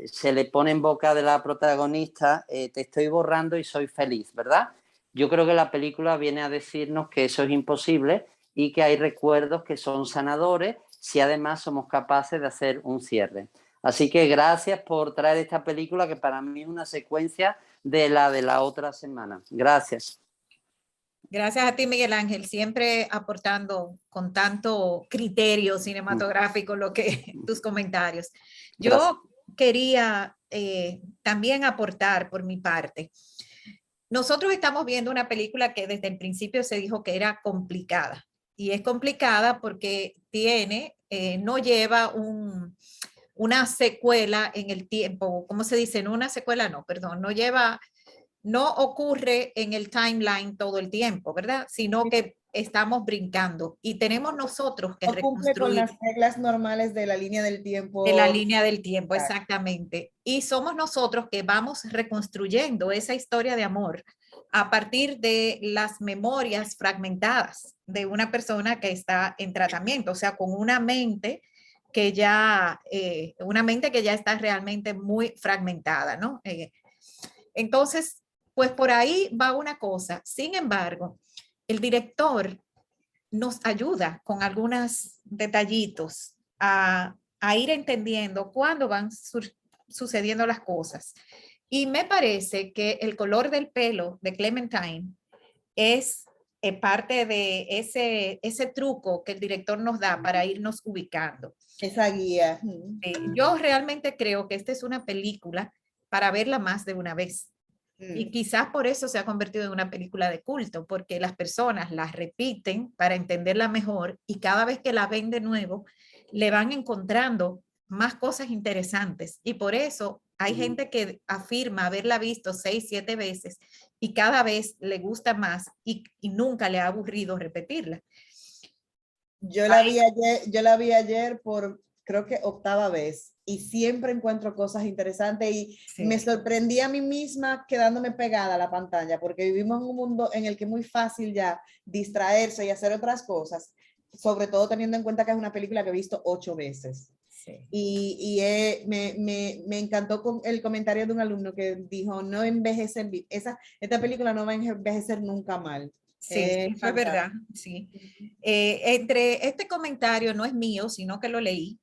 se le pone en boca de la protagonista, te estoy borrando y soy feliz, ¿verdad? Yo creo que la película viene a decirnos que eso es imposible y que hay recuerdos que son sanadores si además somos capaces de hacer un cierre. Así que gracias por traer esta película que para mí es una secuencia de la otra semana. Gracias. Gracias a ti, Miguel Ángel, siempre aportando con tanto criterio cinematográfico tus comentarios. Yo quería también aportar por mi parte. Nosotros estamos viendo una película que desde el principio se dijo que era complicada. Y es complicada porque no lleva una secuela en el tiempo. ¿Cómo se dice? No, una secuela no, perdón. No ocurre en el timeline todo el tiempo, ¿verdad? Sino que estamos brincando y tenemos nosotros que reconstruir. Cumple con las reglas normales de la línea del tiempo. De la línea del tiempo, exactamente. Y somos nosotros que vamos reconstruyendo esa historia de amor a partir de las memorias fragmentadas de una persona que está en tratamiento, o sea, con una mente que ya está realmente muy fragmentada, ¿no? Entonces, pues por ahí va una cosa. Sin embargo, el director nos ayuda con algunos detallitos a ir entendiendo cuándo van sucediendo las cosas. Y me parece que el color del pelo de Clementine es parte de ese truco que el director nos da para irnos ubicando. Esa guía. Yo realmente creo que esta es una película para verla más de una vez. Y quizás por eso se ha convertido en una película de culto, porque las personas la repiten para entenderla mejor y cada vez que la ven de nuevo, le van encontrando más cosas interesantes. Y por eso hay gente que afirma haberla visto 6, 7 veces y cada vez le gusta más y nunca le ha aburrido repetirla. Yo la vi ayer por, creo que 8ª vez, y siempre encuentro cosas interesantes y me sorprendí a mí misma quedándome pegada a la pantalla, porque vivimos en un mundo en el que es muy fácil ya distraerse y hacer otras cosas, sobre todo teniendo en cuenta que es una película que he visto 8 veces. Sí. Me encantó con el comentario de un alumno que dijo, no envejecen, esta película no va a envejecer nunca mal. Sí, eso es verdad, sí. Entre este comentario no es mío, sino que lo leí,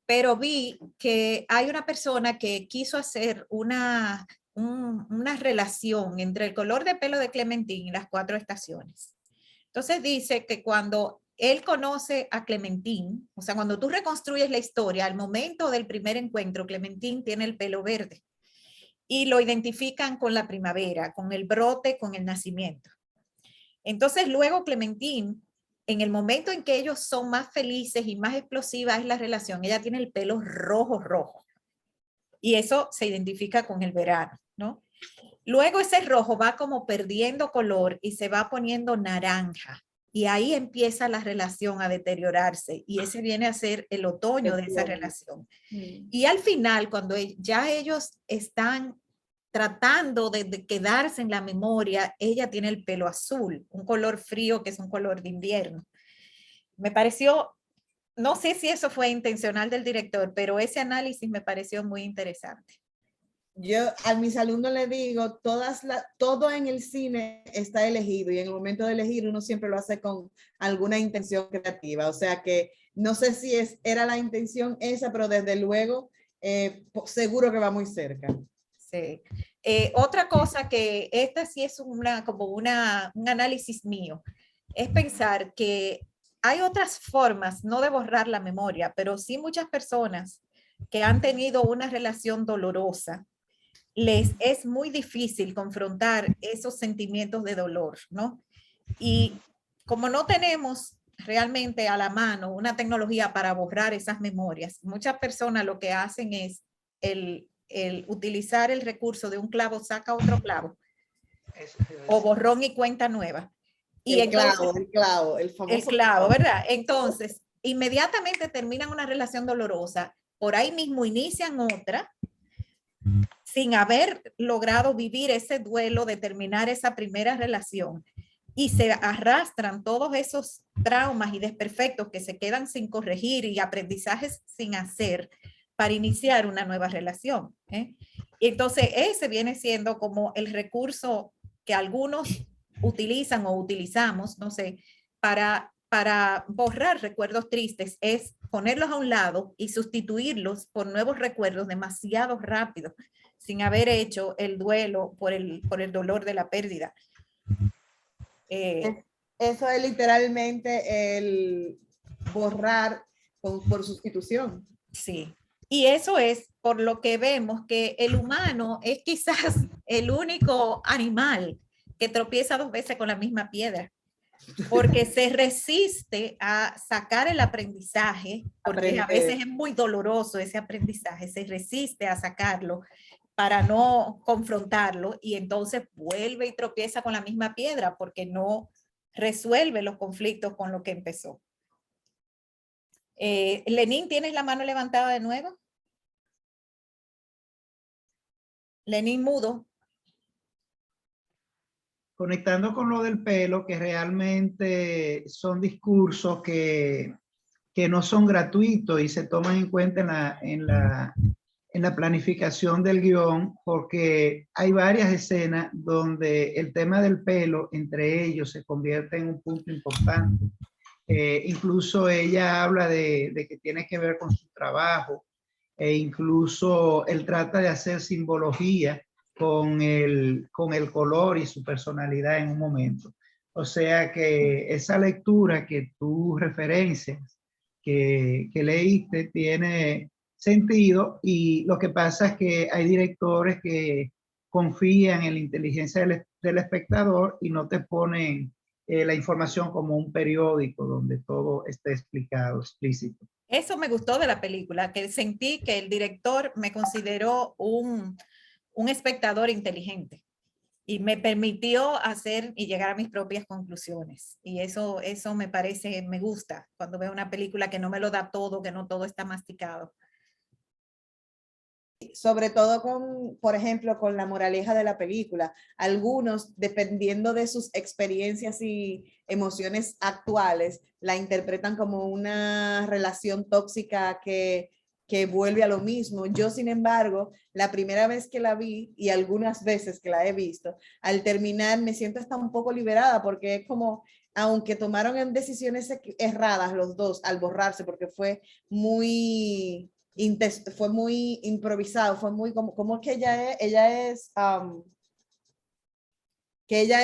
pero vi que hay una persona que quiso hacer una relación entre el color de pelo de Clementine y las 4 estaciones. Entonces dice que cuando él conoce a Clementine, o sea, cuando tú reconstruyes la historia, al momento del primer encuentro, Clementine tiene el pelo verde y lo identifican con la primavera, con el brote, con el nacimiento. Entonces luego Clementine, en el momento en que ellos son más felices y más explosiva es la relación, ella tiene el pelo rojo. Y eso se identifica con el verano, ¿no? Luego ese rojo va como perdiendo color y se va poniendo naranja. Y ahí empieza la relación a deteriorarse. Y ese viene a ser el otoño de esa relación. Y al final, cuando ya ellos están tratando de quedarse en la memoria, ella tiene el pelo azul, un color frío que es un color de invierno. Me pareció, no sé si eso fue intencional del director, pero ese análisis me pareció muy interesante. Yo a mis alumnos les digo, todo en el cine está elegido y en el momento de elegir uno siempre lo hace con alguna intención creativa. O sea que no sé si era la intención esa, pero desde luego seguro que va muy cerca. Sí. Otra cosa que esta sí es como un análisis mío, es pensar que hay otras formas, no de borrar la memoria, pero sí muchas personas que han tenido una relación dolorosa, les es muy difícil confrontar esos sentimientos de dolor, ¿no? Y como no tenemos realmente a la mano una tecnología para borrar esas memorias, muchas personas lo que hacen es el utilizar el recurso de un clavo saca otro clavo o borrón y cuenta nueva. Y el clavo, el famoso el clavo, ¿verdad? Entonces, inmediatamente terminan una relación dolorosa, por ahí mismo inician otra, sin haber logrado vivir ese duelo de terminar esa primera relación. Y se arrastran todos esos traumas y desperfectos que se quedan sin corregir y aprendizajes sin hacer para iniciar una nueva relación. Y entonces ese viene siendo como el recurso que algunos utilizan o utilizamos, no sé, para borrar recuerdos tristes, es ponerlos a un lado y sustituirlos por nuevos recuerdos demasiado rápido, sin haber hecho el duelo por el dolor de la pérdida. Eso es literalmente el borrar por sustitución. Sí. Y eso es por lo que vemos que el humano es quizás el único animal que tropieza 2 veces con la misma piedra, porque se resiste a sacar el aprendizaje, porque a veces es muy doloroso ese aprendizaje, se resiste a sacarlo para no confrontarlo y entonces vuelve y tropieza con la misma piedra porque no resuelve los conflictos con lo que empezó. Lenín, ¿tienes la mano levantada de nuevo? Lenín mudo. Conectando con lo del pelo, que realmente son discursos que no son gratuitos y se toman en cuenta en la planificación del guión, porque hay varias escenas donde el tema del pelo entre ellos se convierte en un punto importante. Incluso ella habla de que tiene que ver con su trabajo e incluso él trata de hacer simbología con el color y su personalidad en un momento. O sea que esa lectura que tú referencias, que leíste, tiene sentido, y lo que pasa es que hay directores que confían en la inteligencia del espectador y no te ponen la información como un periódico donde todo esté explicado, explícito. Eso me gustó de la película, que sentí que el director me consideró un espectador inteligente y me permitió hacer y llegar a mis propias conclusiones. Y eso me parece, me gusta cuando veo una película que no me lo da todo, que no todo está masticado. Sobre todo con, por ejemplo, con la moraleja de la película. Algunos, dependiendo de sus experiencias y emociones actuales, la interpretan como una relación tóxica que vuelve a lo mismo. Yo, sin embargo, la primera vez que la vi y algunas veces que la he visto, al terminar me siento hasta un poco liberada porque es como, aunque tomaron decisiones erradas los dos al borrarse, porque fue muy improvisado, fue muy como que ella es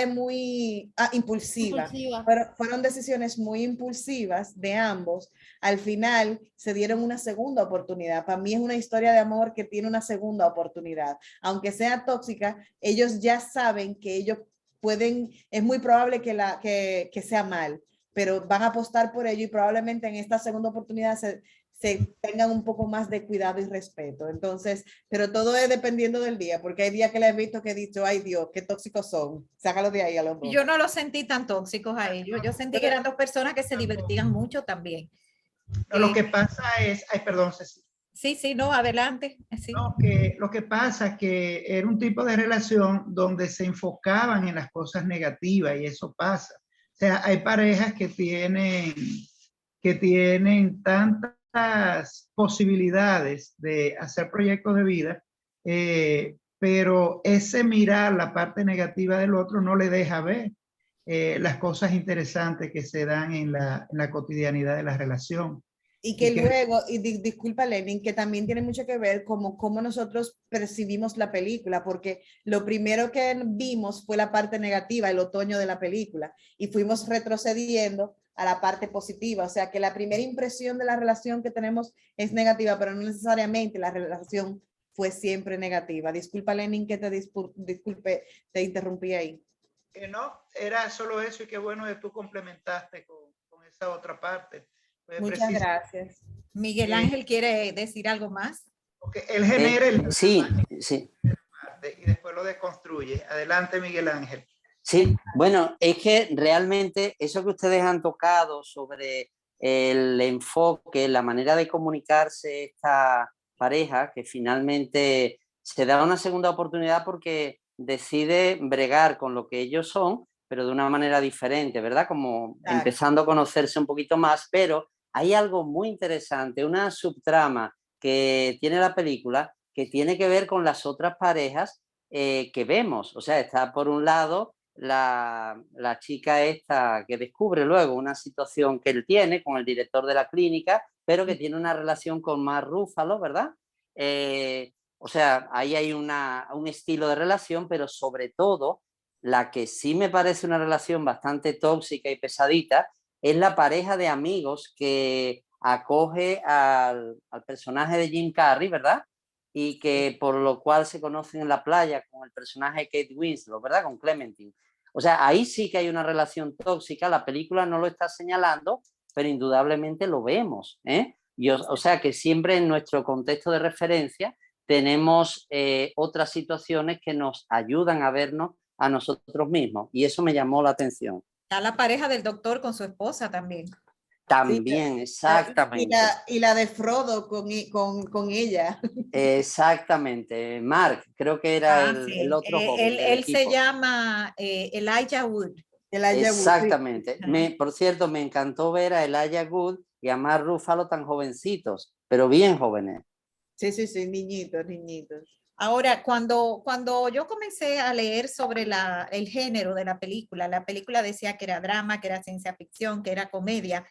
muy impulsiva. Fueron decisiones muy impulsivas de ambos. Al final se dieron una segunda oportunidad. Para mí es una historia de amor que tiene una segunda oportunidad. Aunque sea tóxica, ellos ya saben que ellos pueden, es muy probable que sea mal, pero van a apostar por ello y probablemente en esta segunda oportunidad se tengan un poco más de cuidado y respeto. Entonces, pero todo es dependiendo del día, porque hay días que les he visto que he dicho, ay Dios, qué tóxicos son. Sácalo de ahí a los dos. Yo no los sentí tan tóxicos a ellos. Yo sentí que eran dos personas que se divertían mucho también. No, lo que pasa es, ay, perdón, Ceci. Sí, no, adelante. Sí. No, lo que pasa es que era un tipo de relación donde se enfocaban en las cosas negativas y eso pasa. O sea, hay parejas que tienen tantas posibilidades de hacer proyectos de vida, pero ese mirar la parte negativa del otro no le deja ver las cosas interesantes que se dan en la cotidianidad de la relación. Y que luego, disculpa Lenin, que también tiene mucho que ver como cómo nosotros percibimos la película, porque lo primero que vimos fue la parte negativa, el otoño de la película, y fuimos retrocediendo a la parte positiva. O sea que la primera impresión de la relación que tenemos es negativa, pero no necesariamente la relación fue siempre negativa. Disculpa Lenin que te disculpe, te interrumpí ahí. No, era solo eso y qué bueno que tú complementaste con esa otra parte. Muchas gracias. Miguel Ángel quiere decir algo más. Porque él genera sí. Y después lo deconstruye. Adelante, Miguel Ángel. Sí, bueno, es que realmente eso que ustedes han tocado sobre el enfoque, la manera de comunicarse esta pareja, que finalmente se da una segunda oportunidad porque decide bregar con lo que ellos son, pero de una manera diferente, ¿verdad? Como empezando a conocerse un poquito más, pero hay algo muy interesante, una subtrama que tiene la película que tiene que ver con las otras parejas que vemos. O sea, está por un lado la chica esta que descubre luego una situación que él tiene con el director de la clínica, pero que tiene una relación con Mark Ruffalo, ¿verdad? O sea, ahí hay un estilo de relación, pero sobre todo la que sí me parece una relación bastante tóxica y pesadita es la pareja de amigos que acoge al personaje de Jim Carrey, ¿verdad? Y que por lo cual se conocen en la playa con el personaje de Kate Winslet, ¿verdad? Con Clementine. O sea, ahí sí que hay una relación tóxica, la película no lo está señalando, pero indudablemente lo vemos, ¿eh? O sea, que siempre en nuestro contexto de referencia tenemos otras situaciones que nos ayudan a vernos a nosotros mismos, y eso me llamó la atención. Está la pareja del doctor con su esposa también. También, exactamente. Y la de Frodo con ella. Exactamente. Mark, creo que era el otro joven. Él se llama Elijah Wood. Exactamente. Por cierto, me encantó ver a Elijah Wood y a Mark Ruffalo tan jovencitos, pero bien jóvenes. Sí, niñitos. Ahora, cuando yo comencé a leer sobre el género de la película decía que era drama, que era ciencia ficción, que era comedia.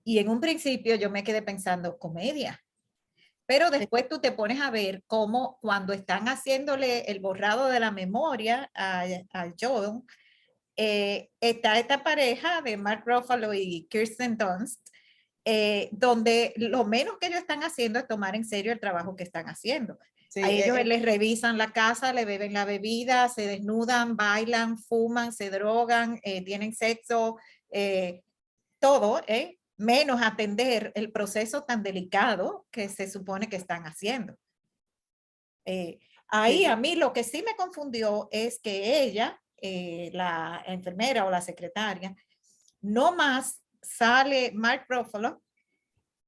Y en un principio yo me quedé pensando, comedia. Pero después tú te pones a ver cómo cuando están haciéndole el borrado de la memoria a Joel, está esta pareja de Mark Ruffalo y Kirsten Dunst, donde lo menos que ellos están haciendo es tomar en serio el trabajo que están haciendo. Sí, a ellos les revisan la casa, le beben la bebida, se desnudan, bailan, fuman, se drogan, tienen sexo, todo, menos atender el proceso tan delicado que se supone que están haciendo. Ahí a mí lo que sí me confundió es que ella, la enfermera o la secretaria, no más sale Mark Ruffalo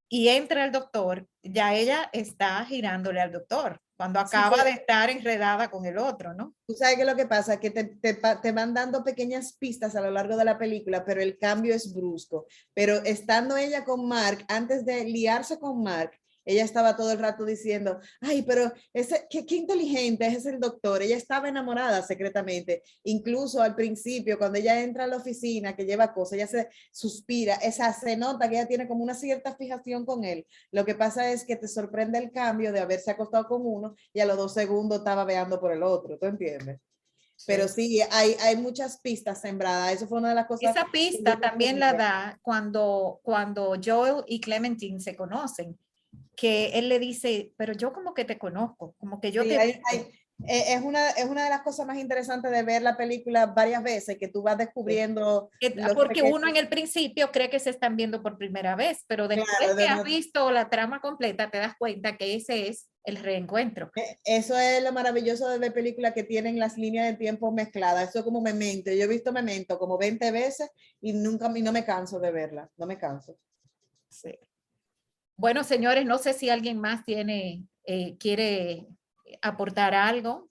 y entra el doctor, ya ella está girándole al doctor, cuando acaba de estar enredada con el otro, ¿no? Tú sabes que lo que pasa es que te van dando pequeñas pistas a lo largo de la película, pero el cambio es brusco. Pero estando ella con Mark, antes de liarse con Mark, ella estaba todo el rato diciendo, ay, pero qué inteligente es el doctor. Ella estaba enamorada secretamente. Incluso al principio, cuando ella entra a la oficina, que lleva cosas, ella se suspira, se nota que ella tiene como una cierta fijación con él. Lo que pasa es que te sorprende el cambio de haberse acostado con uno y a los 2 segundos estaba veando por el otro, ¿tú entiendes? Pero sí, hay muchas pistas sembradas. Eso fue una de las cosas. Esa pista también la da cuando Joel y Clementine se conocen, que él le dice, pero yo como que te conozco, como que yo sí, te... es una de las cosas más interesantes de ver la película varias veces, que tú vas descubriendo. Porque uno en el principio cree que se están viendo por primera vez, pero después que has visto la trama completa, te das cuenta que ese es el reencuentro. Eso es lo maravilloso de ver películas que tienen las líneas de tiempo mezcladas. Eso es como Memento. Yo he visto Memento como 20 veces y no me canso de verla. No me canso. Sí. Bueno, señores, no sé si alguien más quiere aportar algo.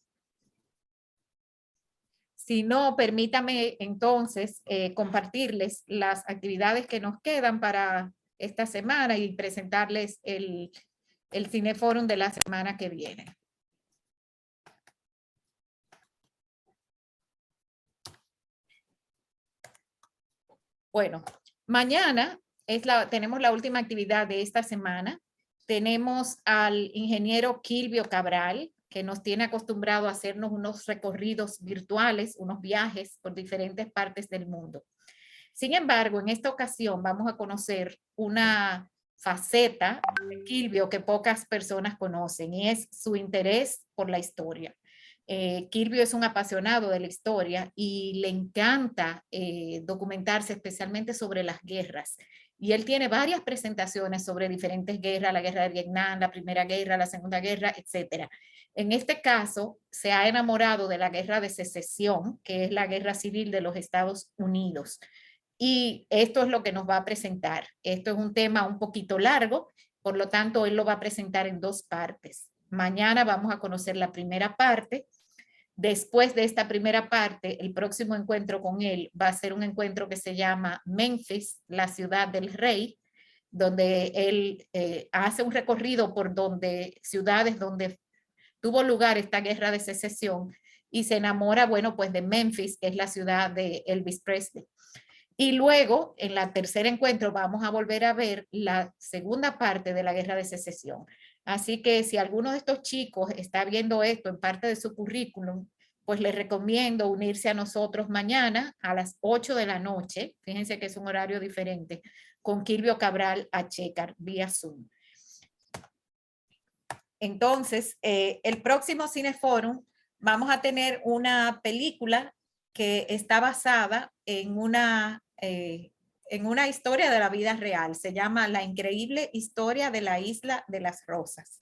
Si no, permítame entonces compartirles las actividades que nos quedan para esta semana y presentarles el Cineforum de la semana que viene. Bueno, mañana tenemos la última actividad de esta semana. Tenemos al ingeniero Kilvio Cabral, que nos tiene acostumbrado a hacernos unos recorridos virtuales, unos viajes por diferentes partes del mundo. Sin embargo, en esta ocasión vamos a conocer una faceta de Kilvio que pocas personas conocen, y es su interés por la historia. Kilvio es un apasionado de la historia y le encanta documentarse especialmente sobre las guerras. Y él tiene varias presentaciones sobre diferentes guerras, la guerra de Vietnam, la Primera Guerra, la Segunda Guerra, etc. En este caso, se ha enamorado de la Guerra de Secesión, que es la guerra civil de los Estados Unidos. Y esto es lo que nos va a presentar. Esto es un tema un poquito largo, por lo tanto, él lo va a presentar en 2 partes. Mañana vamos a conocer la primera parte. Después de esta primera parte, el próximo encuentro con él va a ser un encuentro que se llama Memphis, la ciudad del rey, donde él hace un recorrido por ciudades donde tuvo lugar esta guerra de secesión y se enamora, bueno, pues de Memphis, que es la ciudad de Elvis Presley. Y luego, en el tercer encuentro, vamos a volver a ver la segunda parte de la guerra de secesión. Así que si alguno de estos chicos está viendo esto en parte de su currículum, pues les recomiendo unirse a nosotros mañana a las 8 de la noche. Fíjense que es un horario diferente, con Kilvio Cabral Achecar vía Zoom. Entonces, el próximo Cineforum vamos a tener una película que está basada en una historia de la vida real. Se llama La increíble historia de la isla de las rosas.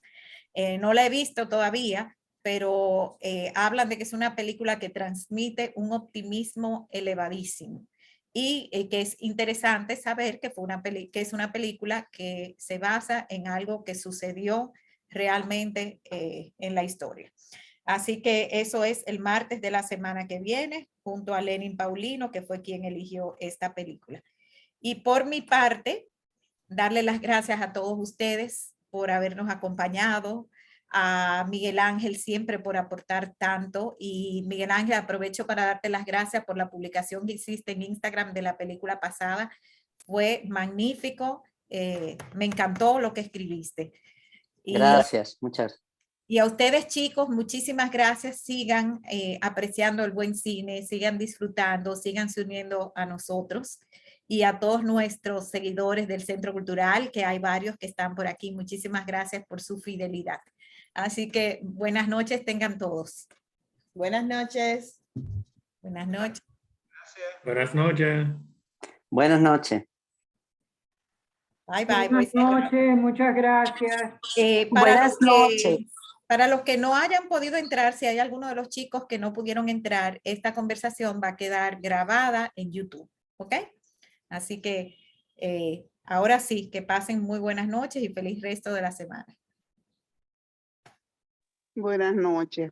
No la he visto todavía, pero hablan de que es una película que transmite un optimismo elevadísimo. Y que es interesante saber que es una película que se basa en algo que sucedió realmente en la historia. Así que eso es el martes de la semana que viene, junto a Lenin Paulino, que fue quien eligió esta película. Y por mi parte, darle las gracias a todos ustedes por habernos acompañado, a Miguel Ángel siempre por aportar tanto. Y Miguel Ángel, aprovecho para darte las gracias por la publicación que hiciste en Instagram de la película pasada. Fue magnífico, me encantó lo que escribiste. Gracias, muchas. Y a ustedes, chicos, muchísimas gracias. Sigan apreciando el buen cine, sigan disfrutando, sigan se uniendo a nosotros y a todos nuestros seguidores del Centro Cultural, que hay varios que están por aquí. Muchísimas gracias por su fidelidad. Así que buenas noches tengan todos. Buenas noches. Buenas noches. Buenas noches. Buenas noches. Bye, bye. Buenas noches, muchas gracias. Buenas noches. Para los que no hayan podido entrar, si hay alguno de los chicos que no pudieron entrar, esta conversación va a quedar grabada en YouTube, ¿ok? Así que ahora sí, que pasen muy buenas noches y feliz resto de la semana. Buenas noches.